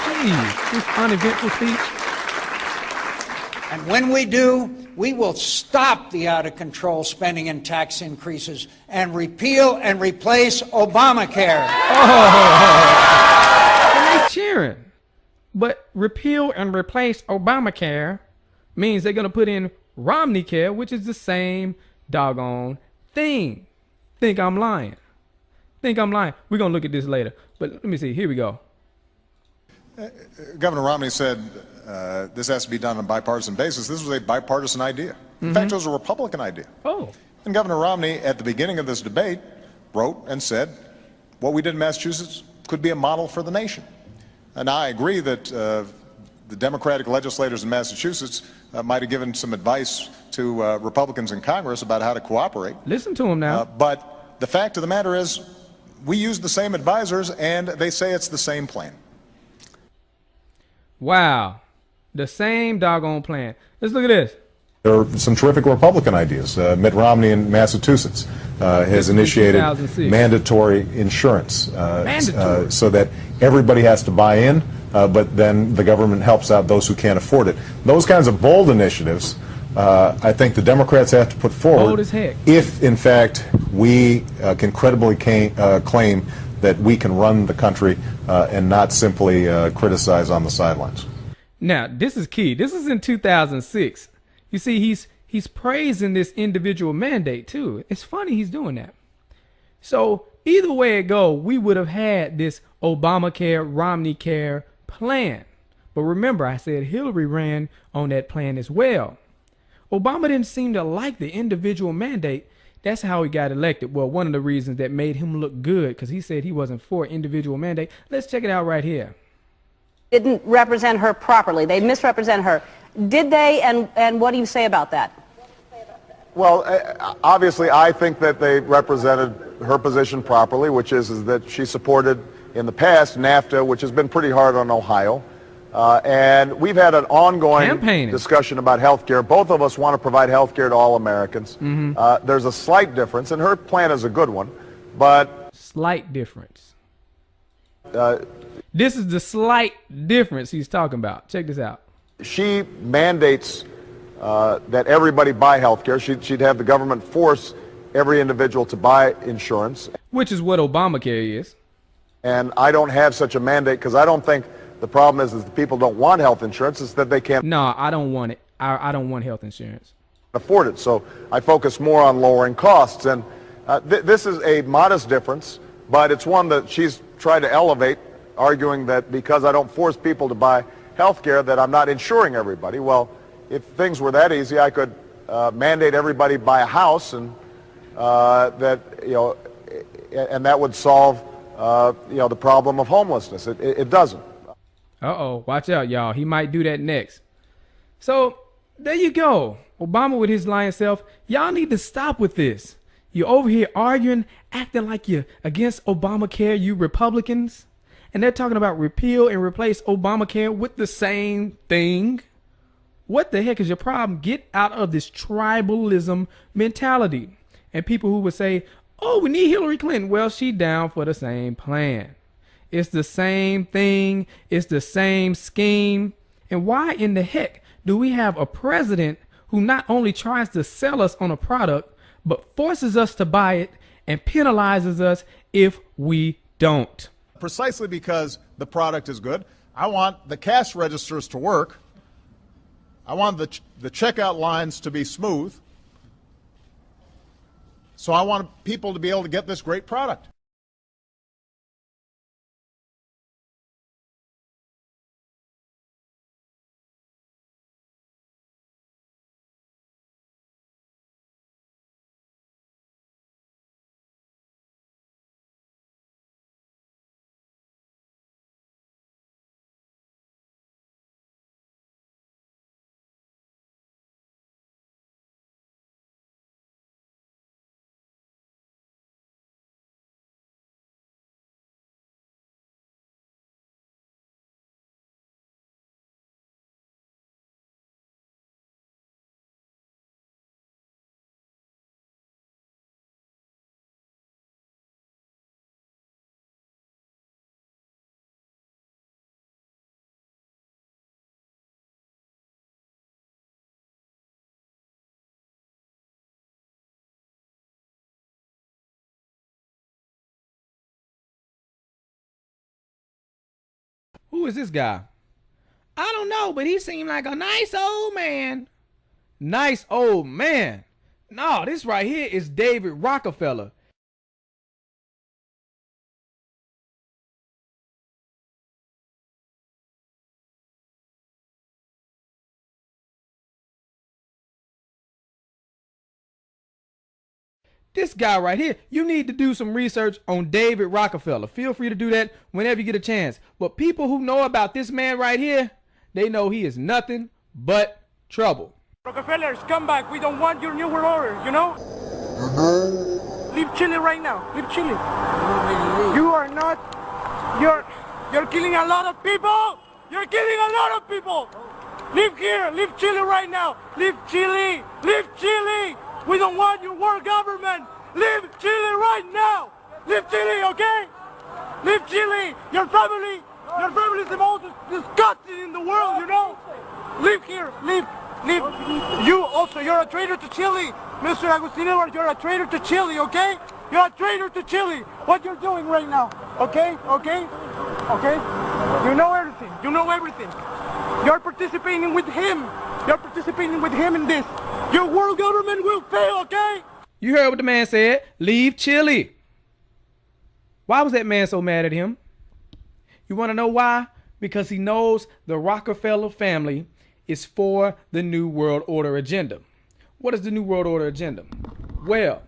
Jeez, this uneventful speech. And when we do, we will stop the out-of-control spending and tax increases and repeal and replace Obamacare. And they're cheering. But repeal and replace Obamacare means they're going to put in Romneycare, which is the same doggone thing. Think I'm lying. Think I'm lying. We're going to look at this later. But let me see. Here we go. Governor Romney said this has to be done on a bipartisan basis. This was a bipartisan idea. In fact, it was a Republican idea. And Governor Romney, at the beginning of this debate, wrote and said, what we did in Massachusetts could be a model for the nation. And I agree that the Democratic legislators in Massachusetts might have given some advice to Republicans in Congress about how to cooperate. Listen to them now. But the fact of the matter is, we use the same advisors, and they say it's the same plan. Wow. The same doggone plan. Let's look at this. There are some terrific Republican ideas. Mitt Romney in Massachusetts has initiated mandatory insurance so that everybody has to buy in, but then the government helps out those who can't afford it. Those kinds of bold initiatives, I think the Democrats have to put forward bold as heck. If, in fact, we can credibly claim that we can run the country and not simply criticize on the sidelines. Now, this is key. This is in 2006. You see, he's praising this individual mandate, too. It's funny he's doing that. So either way it go, we would have had this Obamacare, Romneycare plan. But remember, I said Hillary ran on that plan as well. Obama didn't seem to like the individual mandate. That's how he got elected. Well, one of the reasons that made him look good, because he said he wasn't for individual mandate. Let's check it out right here. Didn't represent her properly. They misrepresent her. Did they? And what do you say about that? Well, obviously, I think that they represented her position properly, which is that she supported in the past NAFTA, which has been pretty hard on Ohio. And we've had an ongoing discussion about health care. Both of us want to provide health care to all Americans. There's a slight difference, and her plan is a good one, but... Slight difference. This is the slight difference he's talking about. Check this out. She mandates that everybody buy health care. She'd have the government force every individual to buy insurance. Which is what Obamacare is. And I don't have such a mandate because I don't think the problem is that people don't want health insurance. It's that they can't. No, I don't want it. I don't want health insurance. Afford it. So I focus more on lowering costs. And this is a modest difference, but it's one that she's tried to elevate, arguing that because I don't force people to buy health care that I'm not insuring everybody. Well, if things were that easy, I could mandate everybody buy a house, and that that would solve the problem of homelessness. It doesn't. Uh-oh, watch out, y'all. He might do that next. So There you go. Obama with his lying self. Y'all need to stop with this. You're over here arguing, acting like you're against Obamacare, you Republicans. And they're talking about repeal and replace Obamacare with the same thing. What the heck is your problem? Get out of this tribalism mentality. And people who would say, oh, we need Hillary Clinton. Well, she down for the same plan. It's the same thing. It's the same scheme. And why in the heck do we have a president who not only tries to sell us on a product, but forces us to buy it and penalizes us if we don't? Precisely because the product is good. I want the cash registers to work. I want the checkout lines to be smooth. So I want people to be able to get this great product. Who is this guy? I don't know, but he seemed like a nice old man. Nice old man. No, this right here is David Rockefeller. This guy right here, you need to do some research on David Rockefeller. Feel free to do that whenever you get a chance. But people who know about this man right here, they know he is nothing but trouble. Rockefellers, come back. We don't want your New World Order, you know? Leave Chile right now. Leave Chile. You are not... You're killing a lot of people. You're killing a lot of people. Leave here. Leave Chile right now. Leave Chile. Leave Chile. We don't want your world government. Leave Chile right now. Leave Chile, okay? Leave Chile. Your family is the most disgusting in the world, you know? Leave here. Leave. You also, you're a traitor to Chile. Mr. Agustin Edwards, you're a traitor to Chile, okay? You're a traitor to Chile. What you're doing right now, okay? You know everything. You know everything. You're participating with him. You're participating with him in this. Your world government will fail, okay? You heard what the man said. Leave Chile. Why was that man so mad at him? You want to know why? Because he knows the Rockefeller family is for the New World Order agenda. What is the New World Order agenda? Well,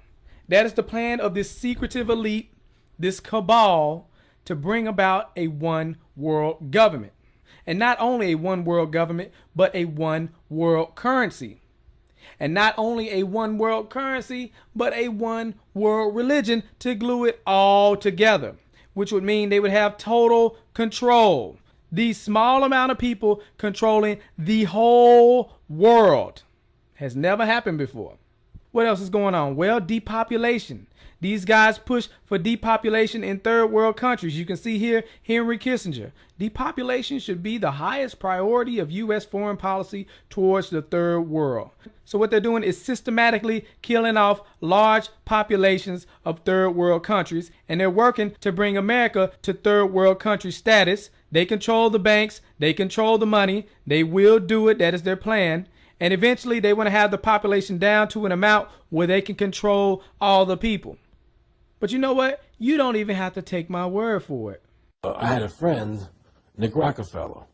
that is the plan of this secretive elite, this cabal, to bring about a one world government. And not only a one world government, but a one world currency. And not only a one world currency, but a one world religion to glue it all together, which would mean they would have total control. These small amount of people controlling the whole world has never happened before. What else is going on? Well, depopulation. These guys push for depopulation in third world countries. You can see here Henry Kissinger. Depopulation should be the highest priority of U.S. foreign policy towards the third world. So what they're doing is systematically killing off large populations of third world countries, and they're working to bring America to third world country status. They control the banks. They control the money. They will do it. That is their plan. And eventually they want to have the population down to an amount where they can control all the people. But you know what? You don't even have to take my word for it. I had a friend, Nick Rockefeller,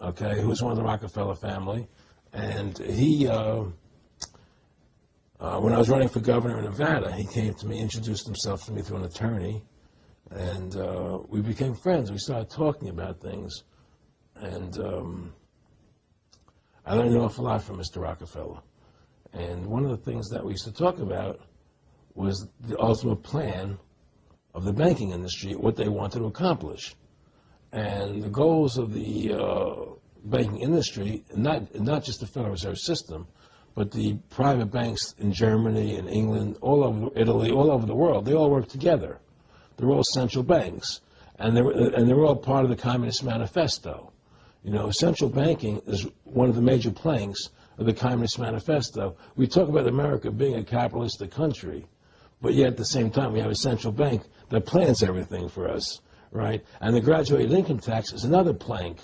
okay, who was one of the Rockefeller family. And he, when I was running for governor in Nevada, he came to me, introduced himself to me through an attorney. And we became friends. We started talking about things. And I learned an awful lot from Mr. Rockefeller. And one of the things that we used to talk about was the ultimate plan of the banking industry, what they wanted to accomplish. And the goals of the banking industry, not just the Federal Reserve System, but the private banks in Germany and England, all over Italy, all over the world, they all work together. They're all central banks, and they're all part of the Communist Manifesto. You know, central banking is one of the major planks of the Communist Manifesto. We talk about America being a capitalistic country, but yet at the same time we have a central bank that plans everything for us, right? And the graduated income tax is another plank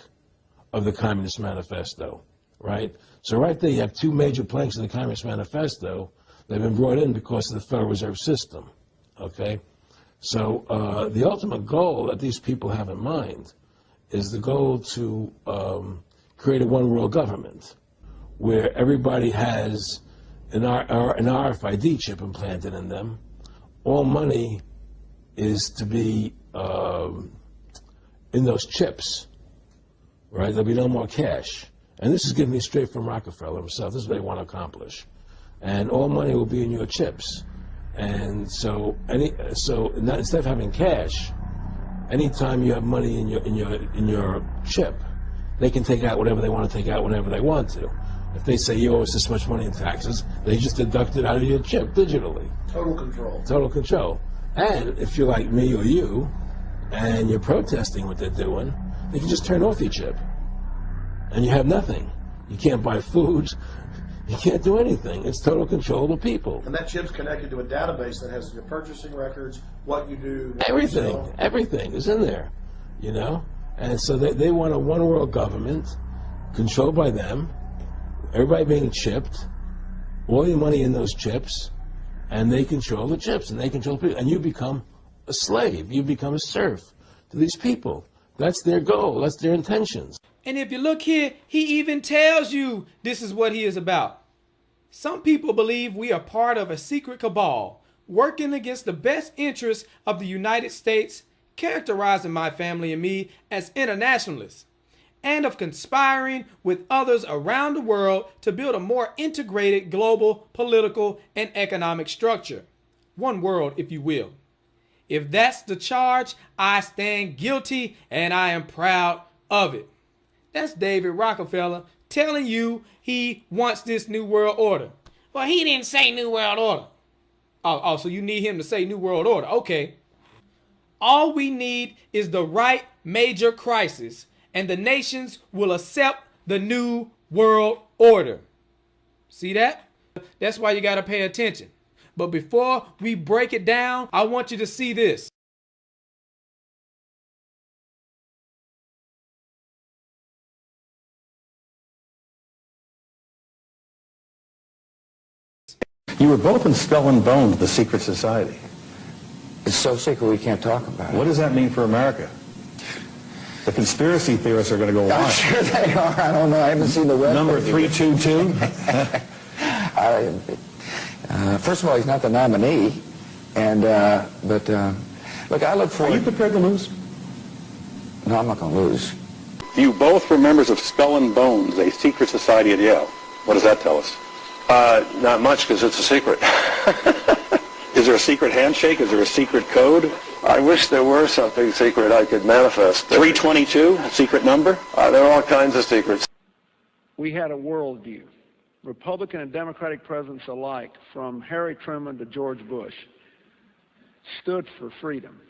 of the Communist Manifesto, right? So right there you have two major planks of the Communist Manifesto that have been brought in because of the Federal Reserve System, okay? So the ultimate goal that these people have in mind is the goal to create a one-world government where everybody has an RFID chip implanted in them. All money is to be in those chips, right? There'll be no more cash. And this is given me straight from Rockefeller himself. This is what they want to accomplish. And all money will be in your chips. And so instead of having cash, anytime you have money in your chip, they can take out whatever they want to take out whenever they want to. If they say you owe us this much money in taxes, they just deduct it out of your chip digitally. Total control. Total control. And if you're like me or you, and you're protesting what they're doing, they can just turn off your chip. And you have nothing. You can't buy food. You can't do anything. It's total control of the people. And that chip's connected to a database that has your purchasing records, what you do. Everything. Everything is in there, you know? And so they want a one-world government controlled by them, everybody being chipped, all your money in those chips, and they control the chips, and they control people. And you become a slave. You become a serf to these people. That's their goal. That's their intentions. And if you look here, he even tells you this is what he is about. Some people believe we are part of a secret cabal working against the best interests of the United States, characterizing my family and me as internationalists, and of conspiring with others around the world to build a more integrated global political and economic structure. One world, if you will. If that's the charge, I stand guilty and I am proud of it. That's David Rockefeller telling you he wants this new world order. Well, he didn't say new world order. Oh, so you need him to say new world order. Okay. All we need is the right major crisis, and the nations will accept the new world order. See that? That's why you got to pay attention. But before we break it down, I want you to see this. You were both in Skull and Bones, the secret society. It's so secret we can't talk about it. What does that mean for America? The conspiracy theorists are going to go on. I'm sure they are. I don't know. I haven't seen the web. Number 322? First of all, he's not the nominee. And, look, I look forward... Are you prepared to lose? No, I'm not going to lose. You both were members of Skull and Bones, a secret society at Yale. What does that tell us? Not much, because it's a secret. Is there a secret handshake? Is there a secret code? I wish there were something secret I could manifest. 322, a secret number? There are all kinds of secrets. We had a worldview. Republican and Democratic presidents alike, from Harry Truman to George Bush, stood for freedom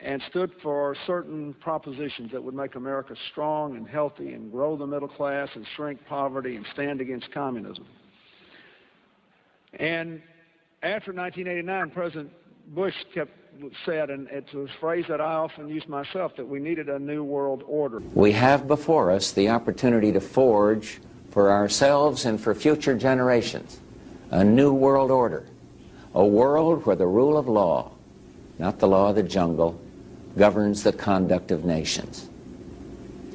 and stood for certain propositions that would make America strong and healthy and grow the middle class and shrink poverty and stand against communism. And after 1989, President Bush said, and it's a phrase that I often use myself, that we needed a new world order. We have before us the opportunity to forge for ourselves and for future generations a new world order, a world where the rule of law, not the law of the jungle, governs the conduct of nations.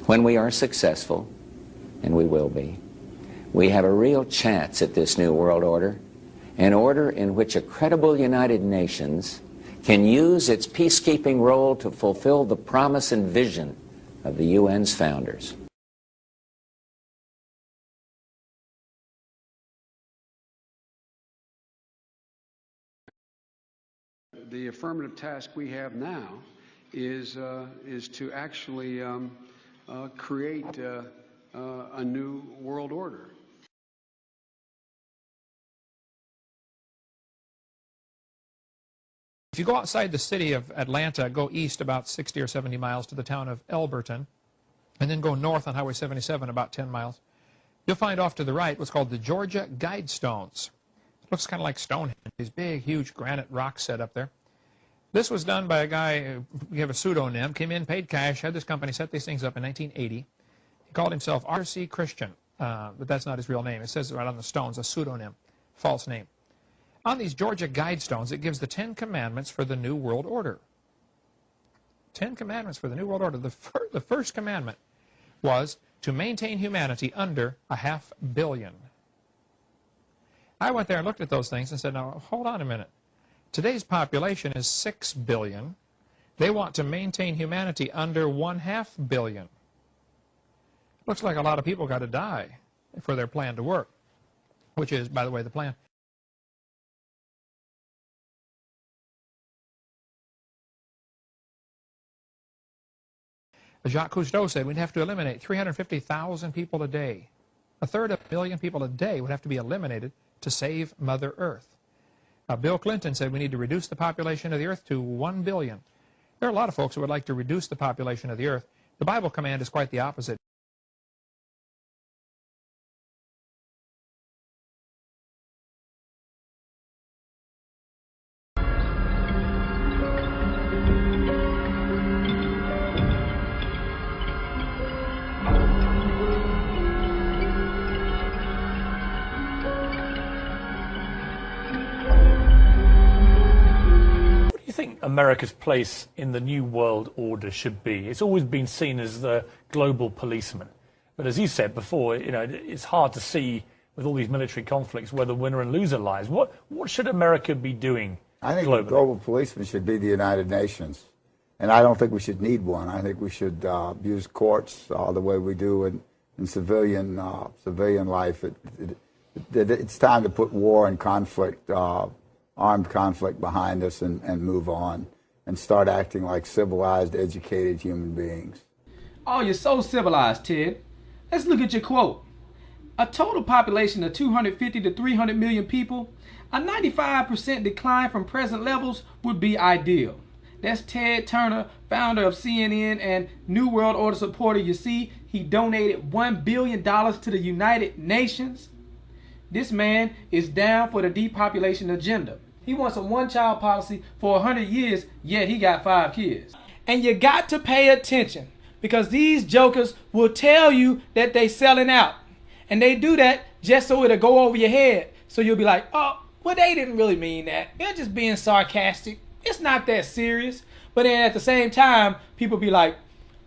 When we are successful, and we will be, we have a real chance at this new world order, an order in which a credible United Nations can use its peacekeeping role to fulfill the promise and vision of the UN's founders. the affirmative task we have now is to actually create a new world order. If you go outside the city of Atlanta, go east about 60 or 70 miles to the town of Elberton, and then go north on Highway 77 about 10 miles, you'll find off to the right what's called the Georgia Guidestones. It looks kind of like Stonehenge, these big, huge granite rocks set up there. This was done by a guy, we have a pseudonym, came in, paid cash, had this company set these things up in 1980. He called himself R.C. Christian, but that's not his real name. It says right on the stones, a pseudonym, false name. On these Georgia Guidestones, it gives the 10 Commandments for the New World Order. 10 Commandments for the New World Order. The first commandment was to maintain humanity under 500 million. I went there and looked at those things and said, now, hold on a minute. Today's population is 6 billion. They want to maintain humanity under 0.5 billion. Looks like a lot of people got to die for their plan to work, which is, by the way, the plan. Jacques Cousteau said we'd have to eliminate 350,000 people a day. A third of a million people a day would have to be eliminated to save Mother Earth. Bill Clinton said we need to reduce the population of the Earth to 1 billion. There are a lot of folks who would like to reduce the population of the Earth. The Bible command is quite the opposite. America's place in the new world order should be. It's always been seen as the global policeman. But as you said before, you know, it's hard to see with all these military conflicts where the winner and loser lies. What should America be doing I think globally? The global policeman should be the United Nations. And I don't think we should need one. I think we should use courts the way we do in civilian life. It's time to put war and conflict, armed conflict behind us and move on and start acting like civilized, educated human beings. Oh, you're so civilized, Ted. Let's look at your quote. A total population of 250 to 300 million people, a 95% decline from present levels would be ideal. That's Ted Turner, founder of CNN and New World Order supporter. You see, he donated $1 billion to the United Nations. This man is down for the depopulation agenda. He wants a one-child policy for 100 years, yet he got 5 kids. And you got to pay attention because these jokers will tell you that they selling out. And they do that just so it'll go over your head. So you'll be like, oh, well, they didn't really mean that. They're just being sarcastic. It's not that serious. But then at the same time, people be like,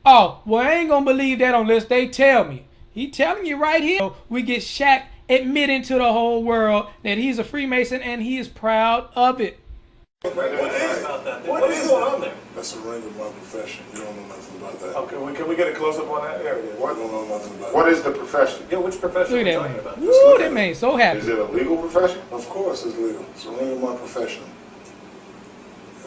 oh, well, I ain't going to believe that unless they tell me. He telling you right here. So we get Shaq admitting to the whole world that he's a Freemason and he is proud of it. What is going on there? That's a ring of my profession. You don't know nothing about that. Okay, well, can we get a close-up on that area? What? I don't know nothing about What is the profession? Yeah, which profession Look are at you that talking man. about? Woo, that man so happy. Is it a legal profession? Of course it's legal. It's a ring of my profession.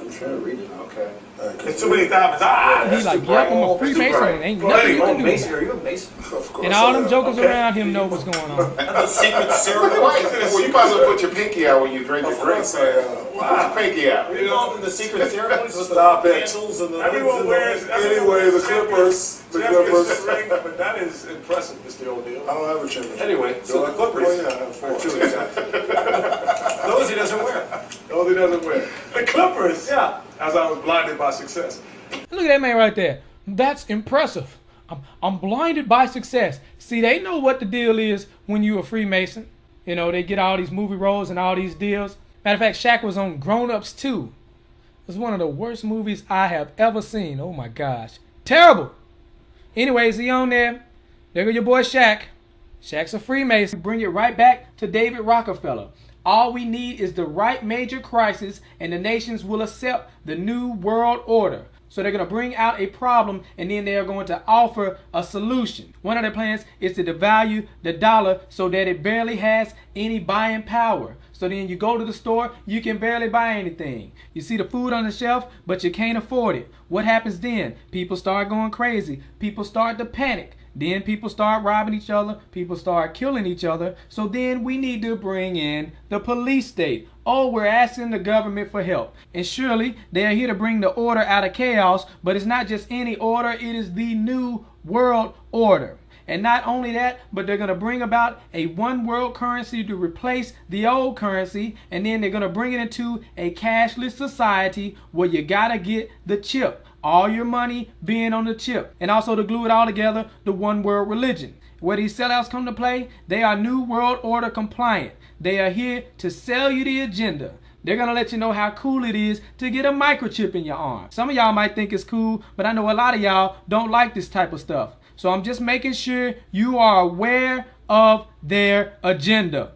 I'm trying to read it. Okay. There's too many diamonds. He's like, yep, I'm a Freemason. Ain't nothing you can do. Mason, are you a Mason? Of course. And all them jokers around him know what's going on. The secret ceremony. Well, you might as well put your pinky out when you drink your drink. Put your pinky out. You know, the secret ceremonies with the candles and the... Everyone wears... Anyway, the Clippers. The Clippers. But that is impressive, Mr. O'Neal. I don't have a championship. Anyway, so the Clippers. Oh, yeah, I have 4. Those he doesn't wear. Those he doesn't wear. The Clippers. Yeah. As I was blinded by success. Look at that man right there. That's impressive. I'm blinded by success. See, they know what the deal is when you a Freemason. You know, they get all these movie roles and all these deals. Matter of fact, Shaq was on Grown Ups 2. It was one of the worst movies I have ever seen. Oh my gosh. Terrible. Anyways, he on there. There go your boy Shaq. Shaq's a Freemason. Bring it right back to David Rockefeller. All we need is the right major crisis and the nations will accept the new world order. So they're going to bring out a problem, and then they're going to offer a solution. One of their plans is to devalue the dollar so that it barely has any buying power. So then you go to the store, you can barely buy anything. You see the food on the shelf, but you can't afford it. What happens then? People start going crazy. People start to panic. Then people start robbing each other. People start killing each other. So then we need to bring in the police state. Oh, we're asking the government for help. And surely they are here to bring the order out of chaos. But it's not just any order. It is the new world order. And not only that, but they're going to bring about a one world currency to replace the old currency. And then they're going to bring it into a cashless society where you got to get the chip. All your money being on the chip. And also to glue it all together, the one world religion. Where these sellouts come to play, they are New World Order compliant. They are here to sell you the agenda. They're going to let you know how cool it is to get a microchip in your arm. Some of y'all might think it's cool, but I know a lot of y'all don't like this type of stuff. So I'm just making sure you are aware of their agenda.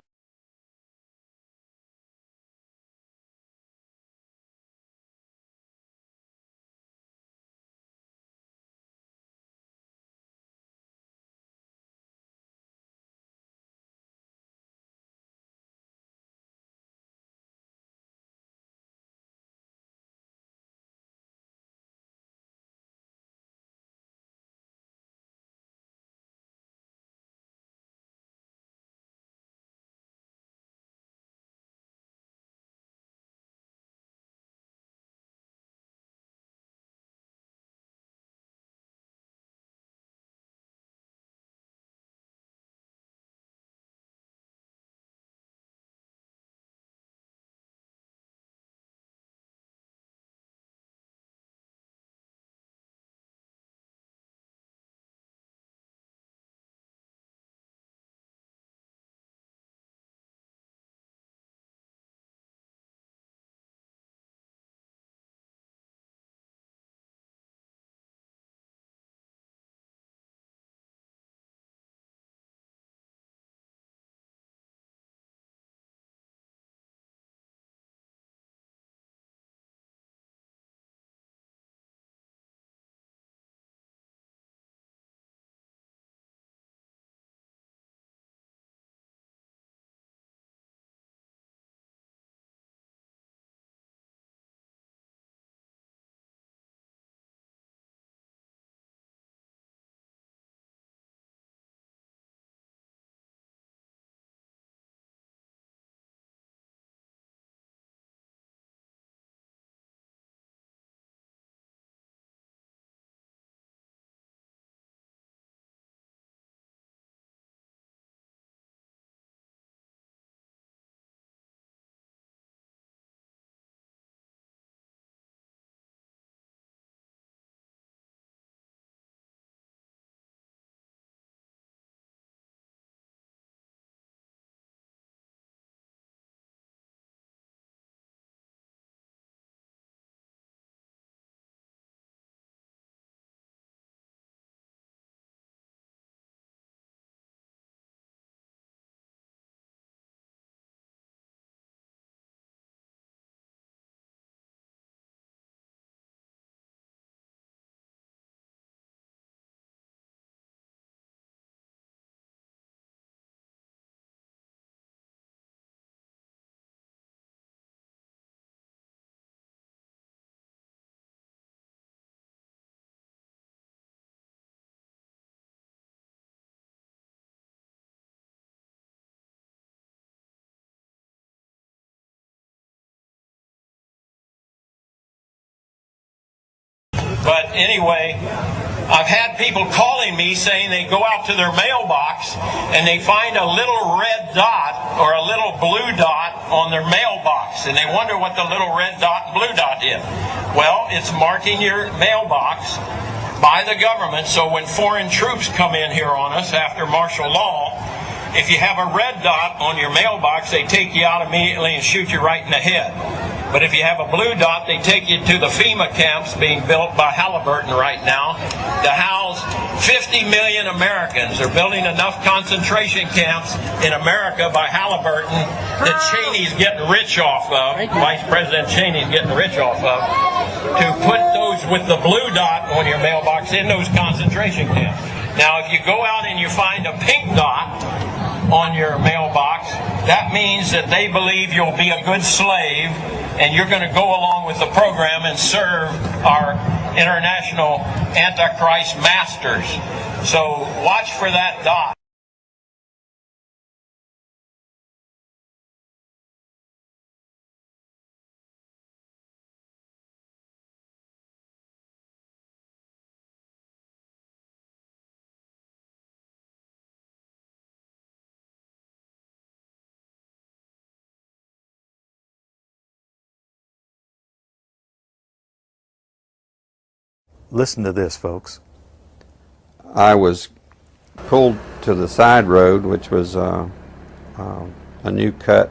But anyway, I've had people calling me saying they go out to their mailbox and they find a little red dot or a little blue dot on their mailbox, and they wonder what the little red dot and blue dot is. Well, it's marking your mailbox by the government, so when foreign troops come in here on us after martial law, if you have a red dot on your mailbox, they take you out immediately and shoot you right in the head. But if you have a blue dot, they take you to the FEMA camps being built by Halliburton right now to house 50 million Americans. They're building enough concentration camps in America by Halliburton that Cheney's getting rich off of, Vice President Cheney's getting rich off of, to put those those with the blue dot on your mailbox in those concentration camps. Now, if you go out and you find a pink dot on your mailbox, that means that they believe you'll be a good slave and you're going to go along with the program and serve our international Antichrist masters. So watch for that dot. Listen to this, folks. I was pulled to the side road, which was a new cut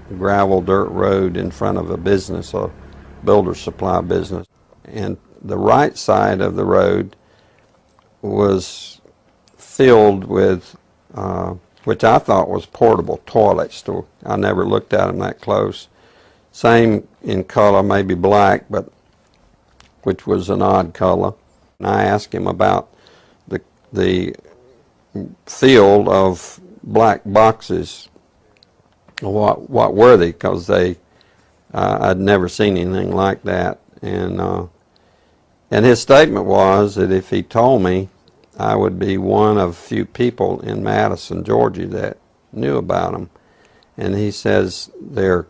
gravel dirt road in front of a business, a builder supply business. And the right side of the road was filled with, which I thought was portable toilets. I never looked at them that close. Same in color, maybe black, but which was an odd color. And I asked him about the field of black boxes. What were they? Because I'd never seen anything like that. And his statement was that if he told me, I would be one of few people in Madison, Georgia that knew about them. And he says they're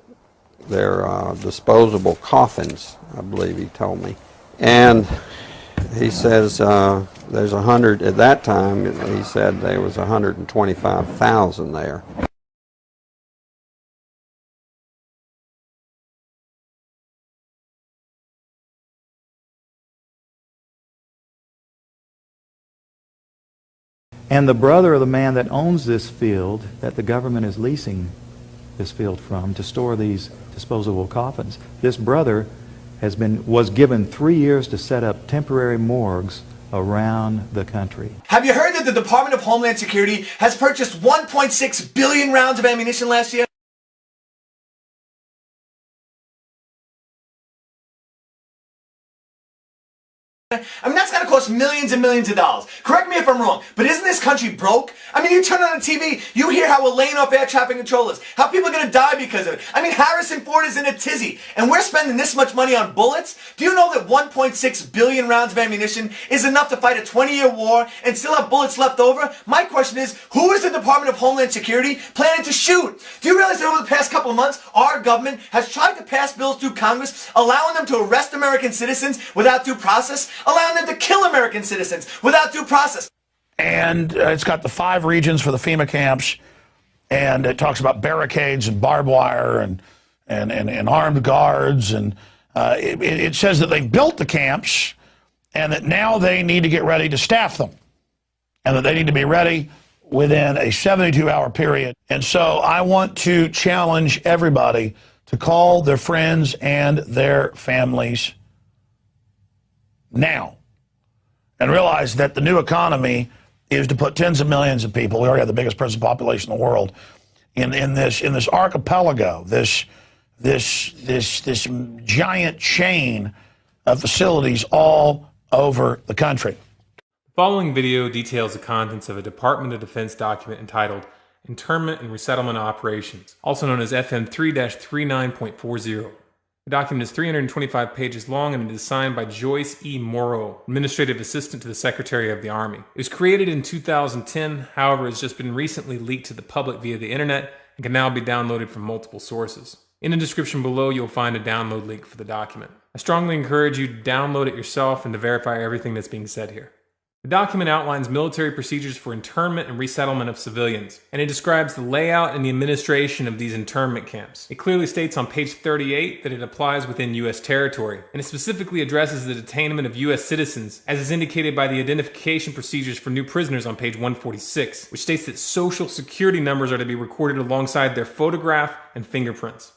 disposable coffins, I believe he told me. And he says there's 100, at that time he said there was 125,000 there. And the brother of the man that owns this field, that the government is leasing this field from to store these disposable coffins, this brother was given 3 years to set up temporary morgues around the country. Have you heard that the Department of Homeland Security has purchased 1.6 billion rounds of ammunition last year? I mean, that's going to cost millions and millions of dollars. Correct me if I'm wrong, but isn't this country broke? I mean, you turn on the TV, you hear how we're laying off air traffic controllers, how people are going to die because of it. I mean, Harrison Ford is in a tizzy, and we're spending this much money on bullets? Do you know that 1.6 billion rounds of ammunition is enough to fight a 20-year war and still have bullets left over? My question is, who is the Department of Homeland Security planning to shoot? Do you realize that over the past couple of months, our government has tried to pass bills through Congress allowing them to arrest American citizens without due process, allowing them to kill American citizens without due process? And it's got the 5 regions for the FEMA camps, and it talks about barricades and barbed wire and armed guards, and it says that they built the camps and that now they need to get ready to staff them, and that they need to be ready within a 72-hour period. And so I want to challenge everybody to call their friends and their families now, and realize that the new economy is to put tens of millions of people, we already have the biggest prison population in the world, in this archipelago, this giant chain of facilities all over the country. The following video details the contents of a Department of Defense document entitled Internment and Resettlement Operations, also known as FM 3-39.40. The document is 325 pages long and it is signed by Joyce E. Morrow, Administrative Assistant to the Secretary of the Army. It was created in 2010, however, has just been recently leaked to the public via the internet and can now be downloaded from multiple sources. In the description below, you'll find a download link for the document. I strongly encourage you to download it yourself and to verify everything that's being said here. The document outlines military procedures for internment and resettlement of civilians, and it describes the layout and the administration of these internment camps. It clearly states on page 38 that it applies within U.S. territory, and it specifically addresses the detainment of U.S. citizens, as is indicated by the identification procedures for new prisoners on page 146, which states that social security numbers are to be recorded alongside their photograph and fingerprints.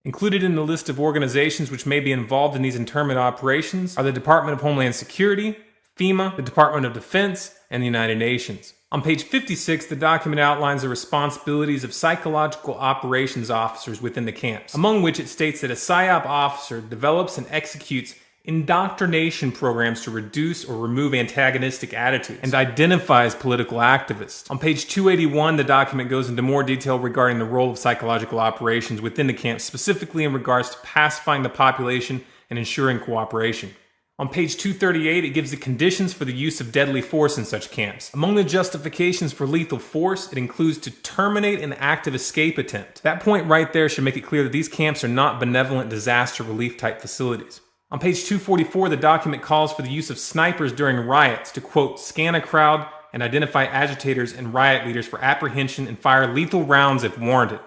Included in the list of organizations which may be involved in these internment operations are the Department of Homeland Security, FEMA, the Department of Defense, and the United Nations. On page 56, the document outlines the responsibilities of psychological operations officers within the camps, among which it states that a PSYOP officer develops and executes indoctrination programs to reduce or remove antagonistic attitudes, and identifies political activists. On page 281, the document goes into more detail regarding the role of psychological operations within the camps, specifically in regards to pacifying the population and ensuring cooperation. On page 238, it gives the conditions for the use of deadly force in such camps. Among the justifications for lethal force, it includes to terminate an active escape attempt. That point right there should make it clear that these camps are not benevolent disaster relief type facilities. On page 244, the document calls for the use of snipers during riots to, quote, scan a crowd and identify agitators and riot leaders for apprehension and fire lethal rounds if warranted.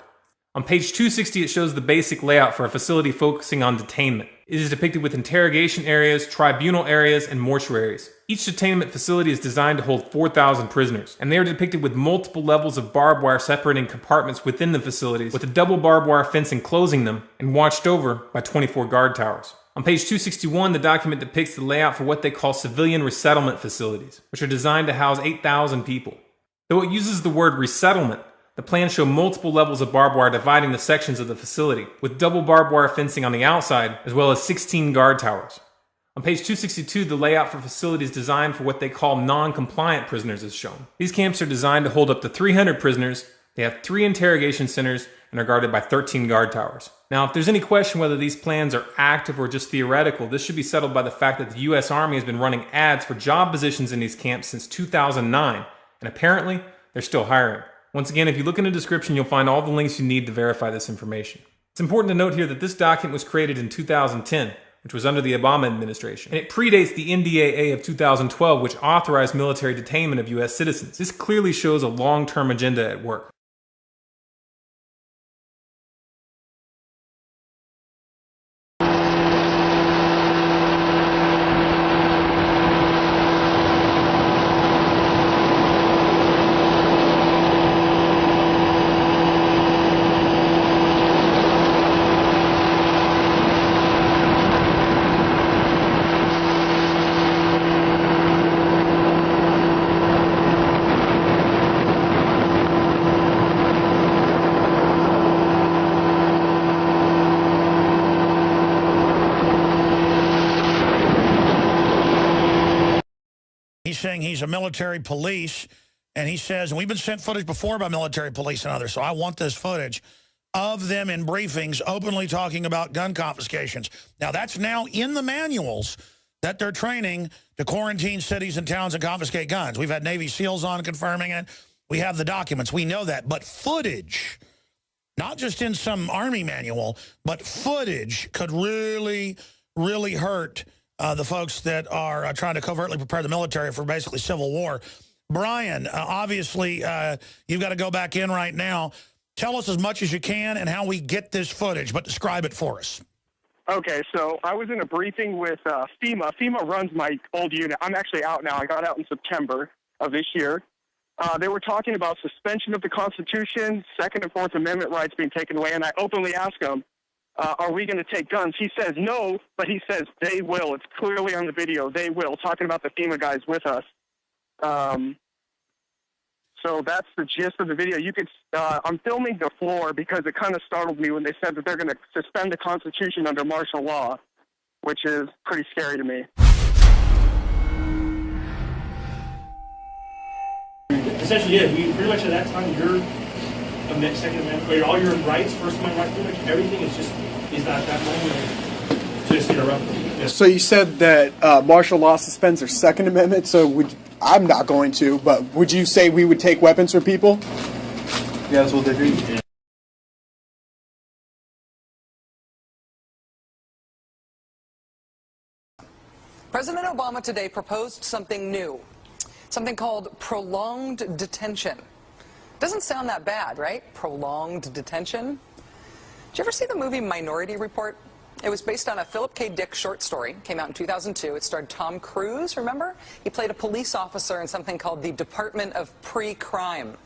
On page 260, it shows the basic layout for a facility focusing on detainment. It is depicted with interrogation areas, tribunal areas, and mortuaries. Each detainment facility is designed to hold 4,000 prisoners, and they are depicted with multiple levels of barbed wire separating compartments within the facilities, with a double barbed wire fence enclosing them, and watched over by 24 guard towers. On page 261, the document depicts the layout for what they call civilian resettlement facilities, which are designed to house 8,000 people. Though it uses the word resettlement, the plans show multiple levels of barbed wire dividing the sections of the facility, with double barbed wire fencing on the outside, as well as 16 guard towers. On page 262, the layout for facilities designed for what they call non-compliant prisoners is shown. These camps are designed to hold up to 300 prisoners, they have 3 interrogation centers, and are guarded by 13 guard towers. Now, if there's any question whether these plans are active or just theoretical, this should be settled by the fact that the U.S. Army has been running ads for job positions in these camps since 2009, and apparently, they're still hiring. Once again, if you look in the description, you'll find all the links you need to verify this information. It's important to note here that this document was created in 2010, which was under the Obama administration, and it predates the NDAA of 2012, which authorized military detainment of U.S. citizens. This clearly shows a long-term agenda at work. He's saying he's a military police, and he says, and we've been sent footage before by military police and others, so I want this footage of them in briefings openly talking about gun confiscations. Now, that's now in the manuals that they're training to quarantine cities and towns and confiscate guns. We've had Navy SEALs on confirming it. We have the documents. We know that. But footage, not just in some Army manual, but footage could really, really hurt the folks that are trying to covertly prepare the military for basically civil war. Brian, obviously, you've got to go back in right now. Tell us as much as you can and how we get this footage, but describe it for us. Okay, so I was in a briefing with FEMA. FEMA runs my old unit. I'm actually out now. I got out in September of this year. They were talking about suspension of the Constitution, Second and Fourth Amendment rights being taken away, and I openly asked them, are we going to take guns? He says no, but he says they will. It's clearly on the video. They will, talking about the FEMA guys with us. So that's the gist of the video. You could, I'm filming the floor because it kind of startled me when they said that they're going to suspend the Constitution under martial law, which is pretty scary to me. Essentially, yeah, we pretty much at that time, your Second Amendment, all your rights, First Amendment rights, pretty much everything is at that moment just interrupted. Yeah. So you said that martial law suspends their Second Amendment, so I'm not going to, but would you say we would take weapons from people? Yeah, that's what they do. Yeah. President Obama today proposed something new, something called prolonged detention. Doesn't sound that bad, right? Prolonged detention. Did you ever see the movie Minority Report? It was based on a Philip K. Dick short story. Came out in 2002. It starred Tom Cruise, remember? He played a police officer in something called the Department of Pre-Crime.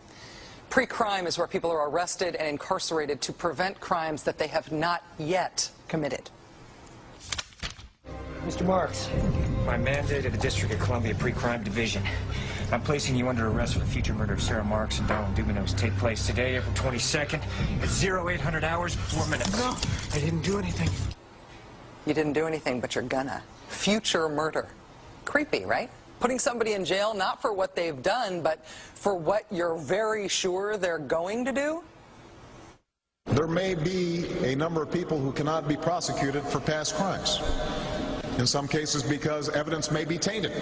Pre-crime is where people are arrested and incarcerated to prevent crimes that they have not yet committed. Mr. Marks, by mandate of the District of Columbia Pre-Crime Division, I'm placing you under arrest for the future murder of Sarah Marks and Donald Dubinos. Take place today, April 22nd, at 0800 hours, 4 minutes. No, I didn't do anything. You didn't do anything, but you're gonna. future murder. Creepy, right? Putting somebody in jail not for what they've done, but for what you're very sure they're going to do? There may be a number of people who cannot be prosecuted for past crimes. In some cases because evidence may be tainted,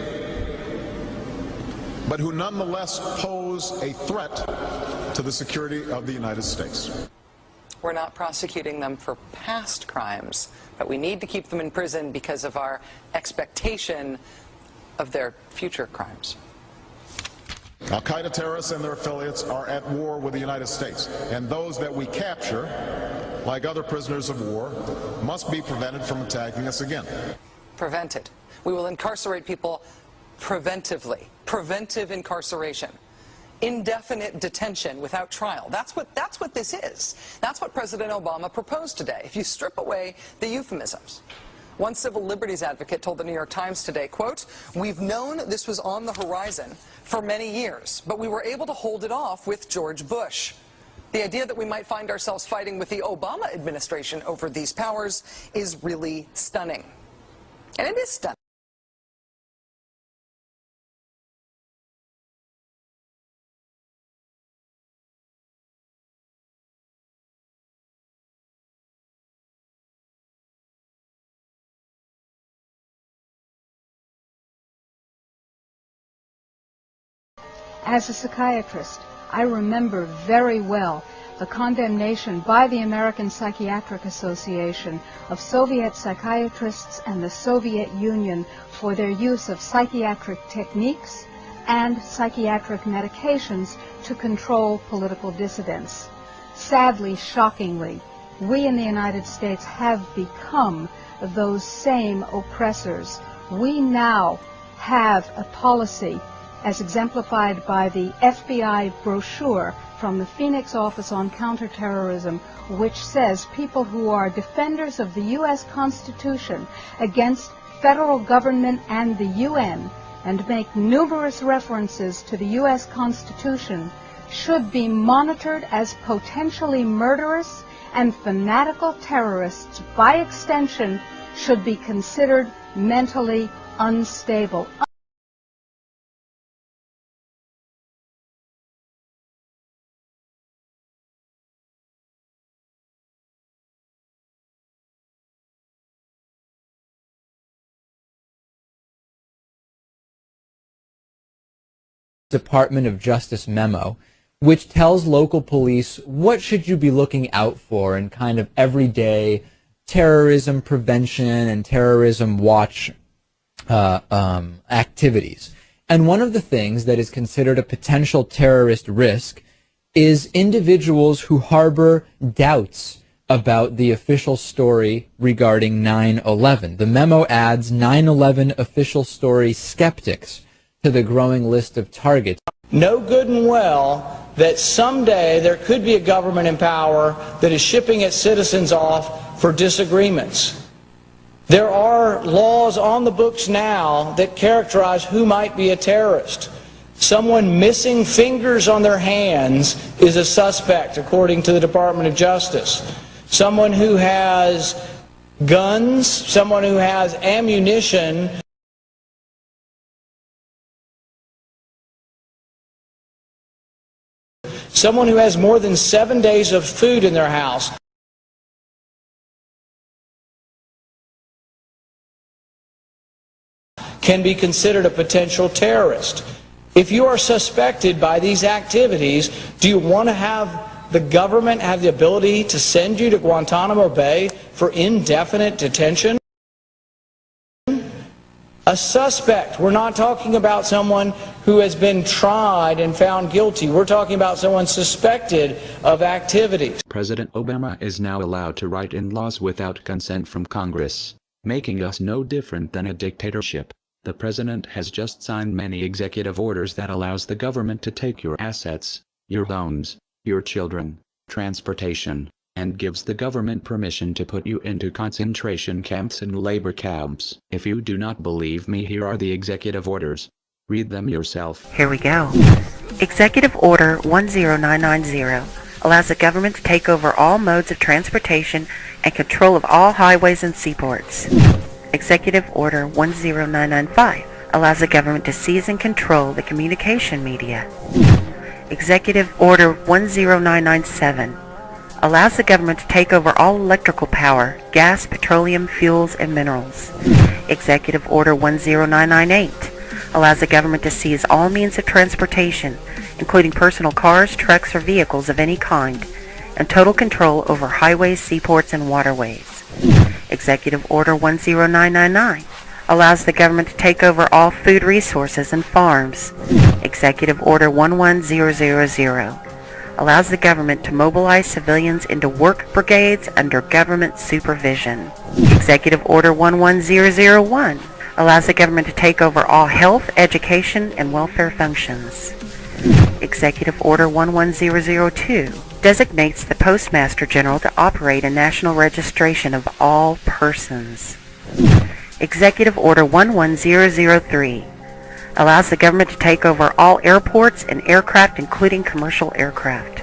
but who nonetheless pose a threat to the security of the United States. We're not prosecuting them for past crimes, but we need to keep them in prison because of our expectation of their future crimes. Al-Qaeda terrorists and their affiliates are at war with the United States, and those that we capture, like other prisoners of war, must be prevented from attacking us again. Prevented. We will incarcerate people preventively. Preventive incarceration. Indefinite detention without trial. That's what this is. That's what President Obama proposed today, if you strip away the euphemisms. One civil liberties advocate told the New York Times today, quote, "We've known this was on the horizon for many years, but we were able to hold it off with George Bush. The idea that we might find ourselves fighting with the Obama administration over these powers is really stunning." And it is stunning. As a psychiatrist, I remember very well the condemnation by the American Psychiatric Association of Soviet psychiatrists and the Soviet Union for their use of psychiatric techniques and psychiatric medications to control political dissidents. Sadly, shockingly, we in the United States have become those same oppressors. We now have a policy, as exemplified by the FBI brochure from the Phoenix Office on Counterterrorism, which says people who are defenders of the U.S. Constitution against federal government and the UN, and make numerous references to the U.S. Constitution, should be monitored as potentially murderous and fanatical terrorists. By extension, should be considered mentally unstable. Department of Justice memo, which tells local police what should you be looking out for in kind of everyday terrorism prevention and terrorism watch activities. And one of the things that is considered a potential terrorist risk is individuals who harbor doubts about the official story regarding 9/11. The memo adds 9/11 official story skeptics to the growing list of targets. Know good and well that someday there could be a government in power that is shipping its citizens off for disagreements. There are laws on the books now that characterize who might be a terrorist. Someone missing fingers on their hands is a suspect, according to the Department of Justice. Someone who has guns, someone who has ammunition, someone who has more than 7 days of food in their house can be considered a potential terrorist. If you are suspected by these activities, do you want to have the government have the ability to send you to Guantanamo Bay for indefinite detention? A suspect. We're not talking about someone who has been tried and found guilty. We're talking about someone suspected of activities. President Obama is now allowed to write in laws without consent from Congress, making us no different than a dictatorship. The president has just signed many executive orders that allows the government to take your assets, your homes, your children, transportation, and gives the government permission to put you into concentration camps and labor camps. If you do not believe me, here are the executive orders. Read them yourself. Here we go. Executive Order 10990 allows the government to take over all modes of transportation and control of all highways and seaports. Executive Order 10995 allows the government to seize and control the communication media. Executive Order 10997 allows the government to take over all electrical power, gas, petroleum, fuels, and minerals. Executive Order 10998 allows the government to seize all means of transportation, including personal cars, trucks, or vehicles of any kind, and total control over highways, seaports, and waterways. Executive Order 10999 allows the government to take over all food resources and farms. Executive Order 11000 allows the government to mobilize civilians into work brigades under government supervision. Executive Order 11001 allows the government to take over all health, education, and welfare functions. Executive Order 11002 designates the Postmaster General to operate a national registration of all persons. Executive Order 11003 allows the government to take over all airports and aircraft, including commercial aircraft.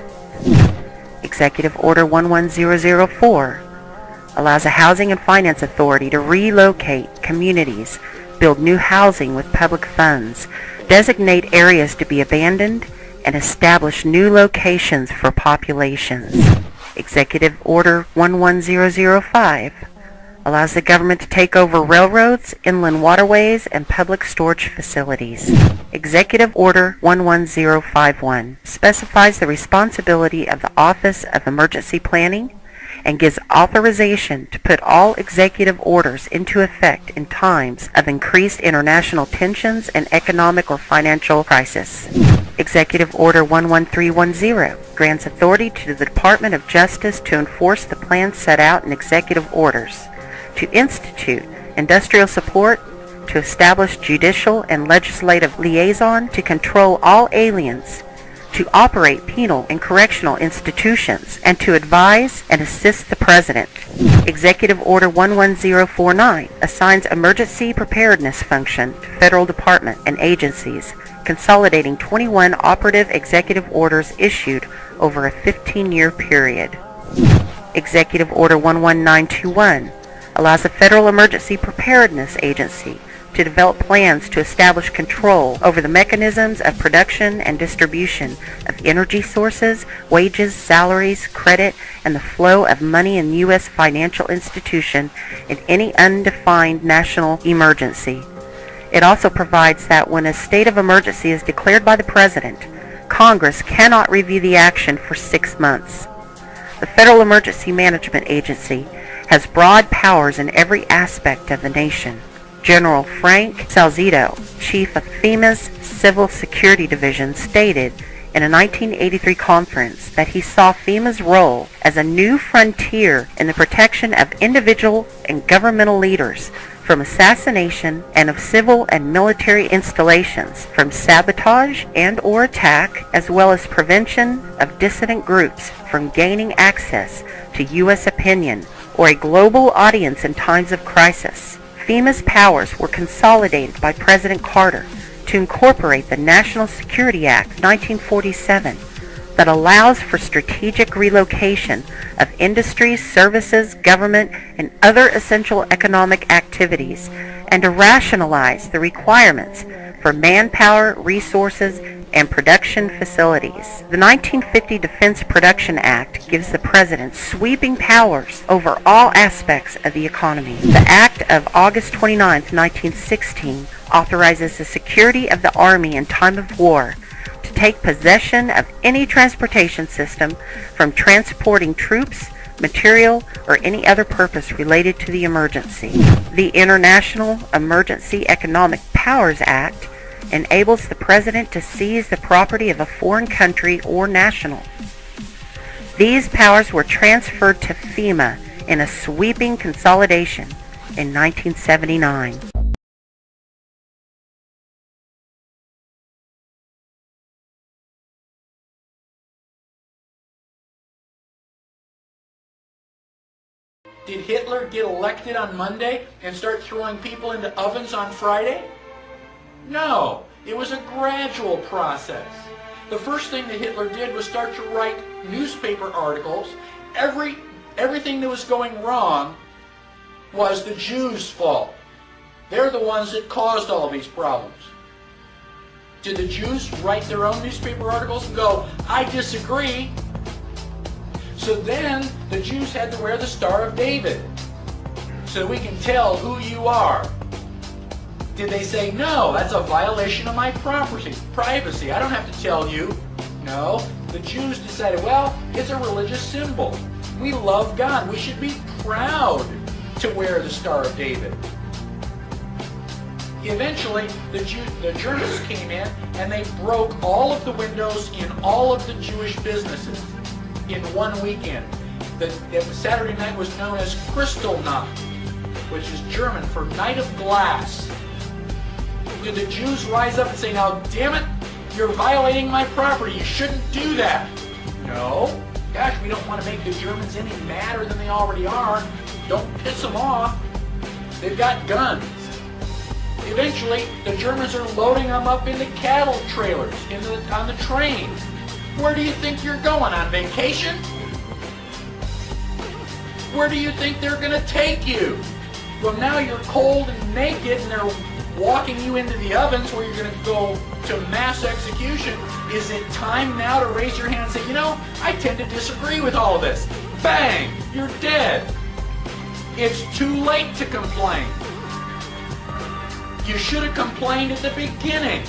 Executive Order 11004 allows a housing and finance authority to relocate communities, build new housing with public funds, designate areas to be abandoned, and establish new locations for populations. Executive Order 11005 allows the government to take over railroads, inland waterways, and public storage facilities. Executive Order 11051 specifies the responsibility of the Office of Emergency Planning and gives authorization to put all executive orders into effect in times of increased international tensions and economic or financial crisis. Executive Order 11310 grants authority to the Department of Justice to enforce the plans set out in executive orders, to institute industrial support, to establish judicial and legislative liaison, to control all aliens, to operate penal and correctional institutions, and to advise and assist the President. Executive Order 11049 assigns emergency preparedness function to federal department and agencies, consolidating 21 operative executive orders issued over a 15-year period. Executive Order 11921 allows the Federal Emergency Preparedness Agency to develop plans to establish control over the mechanisms of production and distribution of energy sources, wages, salaries, credit, and the flow of money in U.S. financial institution in any undefined national emergency. It also provides that when a state of emergency is declared by the President, Congress cannot review the action for 6 months. The Federal Emergency Management Agency has broad powers in every aspect of the nation. General Frank Salzito, chief of FEMA's Civil Security Division, stated in a 1983 conference that he saw FEMA's role as a new frontier in the protection of individual and governmental leaders from assassination and of civil and military installations, from sabotage and or attack, as well as prevention of dissident groups from gaining access to U.S. opinion or a global audience in times of crisis. FEMA's powers were consolidated by President Carter to incorporate the National Security Act 1947 that allows for strategic relocation of industries, services, government, and other essential economic activities, and to rationalize the requirements for manpower, resources, and production facilities. The 1950 Defense Production Act gives the President sweeping powers over all aspects of the economy. The Act of August 29, 1916 authorizes the security of the Army in time of war to take possession of any transportation system from transporting troops, material, or any other purpose related to the emergency. The International Emergency Economic Powers Act enables the President to seize the property of a foreign country or national. These powers were transferred to FEMA in a sweeping consolidation in 1979. Did Hitler get elected on Monday and start throwing people into ovens on Friday? No, it was a gradual process. The first thing that Hitler did was start to write newspaper articles. Everything that was going wrong was the Jews' fault. They're the ones that caused all these problems. Did the Jews write their own newspaper articles and go, I disagree? So then the Jews had to wear the Star of David so we can tell who you are. Did they say, no, that's a violation of my privacy. I don't have to tell you. No, the Jews decided, well, it's a religious symbol. We love God. We should be proud to wear the Star of David. Eventually, the Germans came in and they broke all of the windows in all of the Jewish businesses in one weekend. The Saturday night was known as Kristallnacht, which is German for Night of Glass. Did the Jews rise up and say, now, damn it, you're violating my property, you shouldn't do that? No. Gosh, we don't want to make the Germans any madder than they already are. Don't piss them off. They've got guns. Eventually, the Germans are loading them up into cattle trailers on the train. Where do you think you're going, on vacation? Where do you think they're going to take you? Well, now you're cold and naked and they're walking you into the ovens where you're going to go to mass execution. Is it time now to raise your hand and say, you know, I tend to disagree with all of this? Bang! You're dead. It's too late to complain. You should have complained at the beginning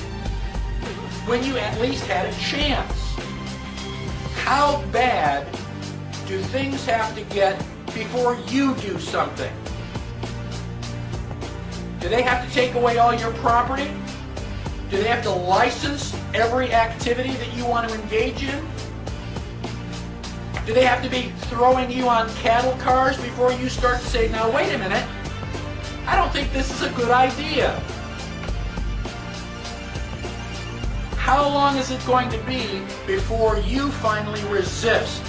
when you at least had a chance. How bad do things have to get before you do something? Do they have to take away all your property? Do they have to license every activity that you want to engage in? Do they have to be throwing you on cattle cars before you start to say, now wait a minute, I don't think this is a good idea? How long is it going to be before you finally resist?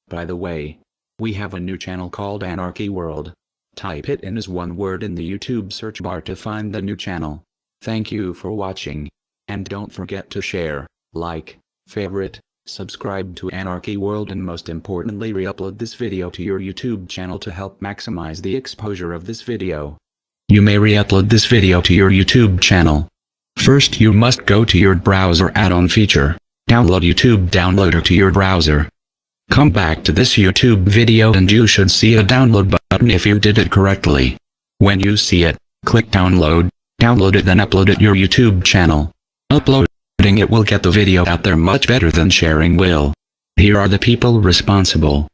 By the way, we have a new channel called Anarchy World. Type it in as one word in the YouTube search bar to find the new channel. Thank you for watching. And don't forget to share, like, favorite, subscribe to Anarchy World, and most importantly re-upload this video to your YouTube channel to help maximize the exposure of this video. You may re-upload this video to your YouTube channel. First you must go to your browser add-on feature, download YouTube Downloader to your browser. Come back to this YouTube video and you should see a download button if you did it correctly. When you see it, click download, download it, then upload it your YouTube channel. Uploading it will get the video out there much better than sharing will. Here are the people responsible.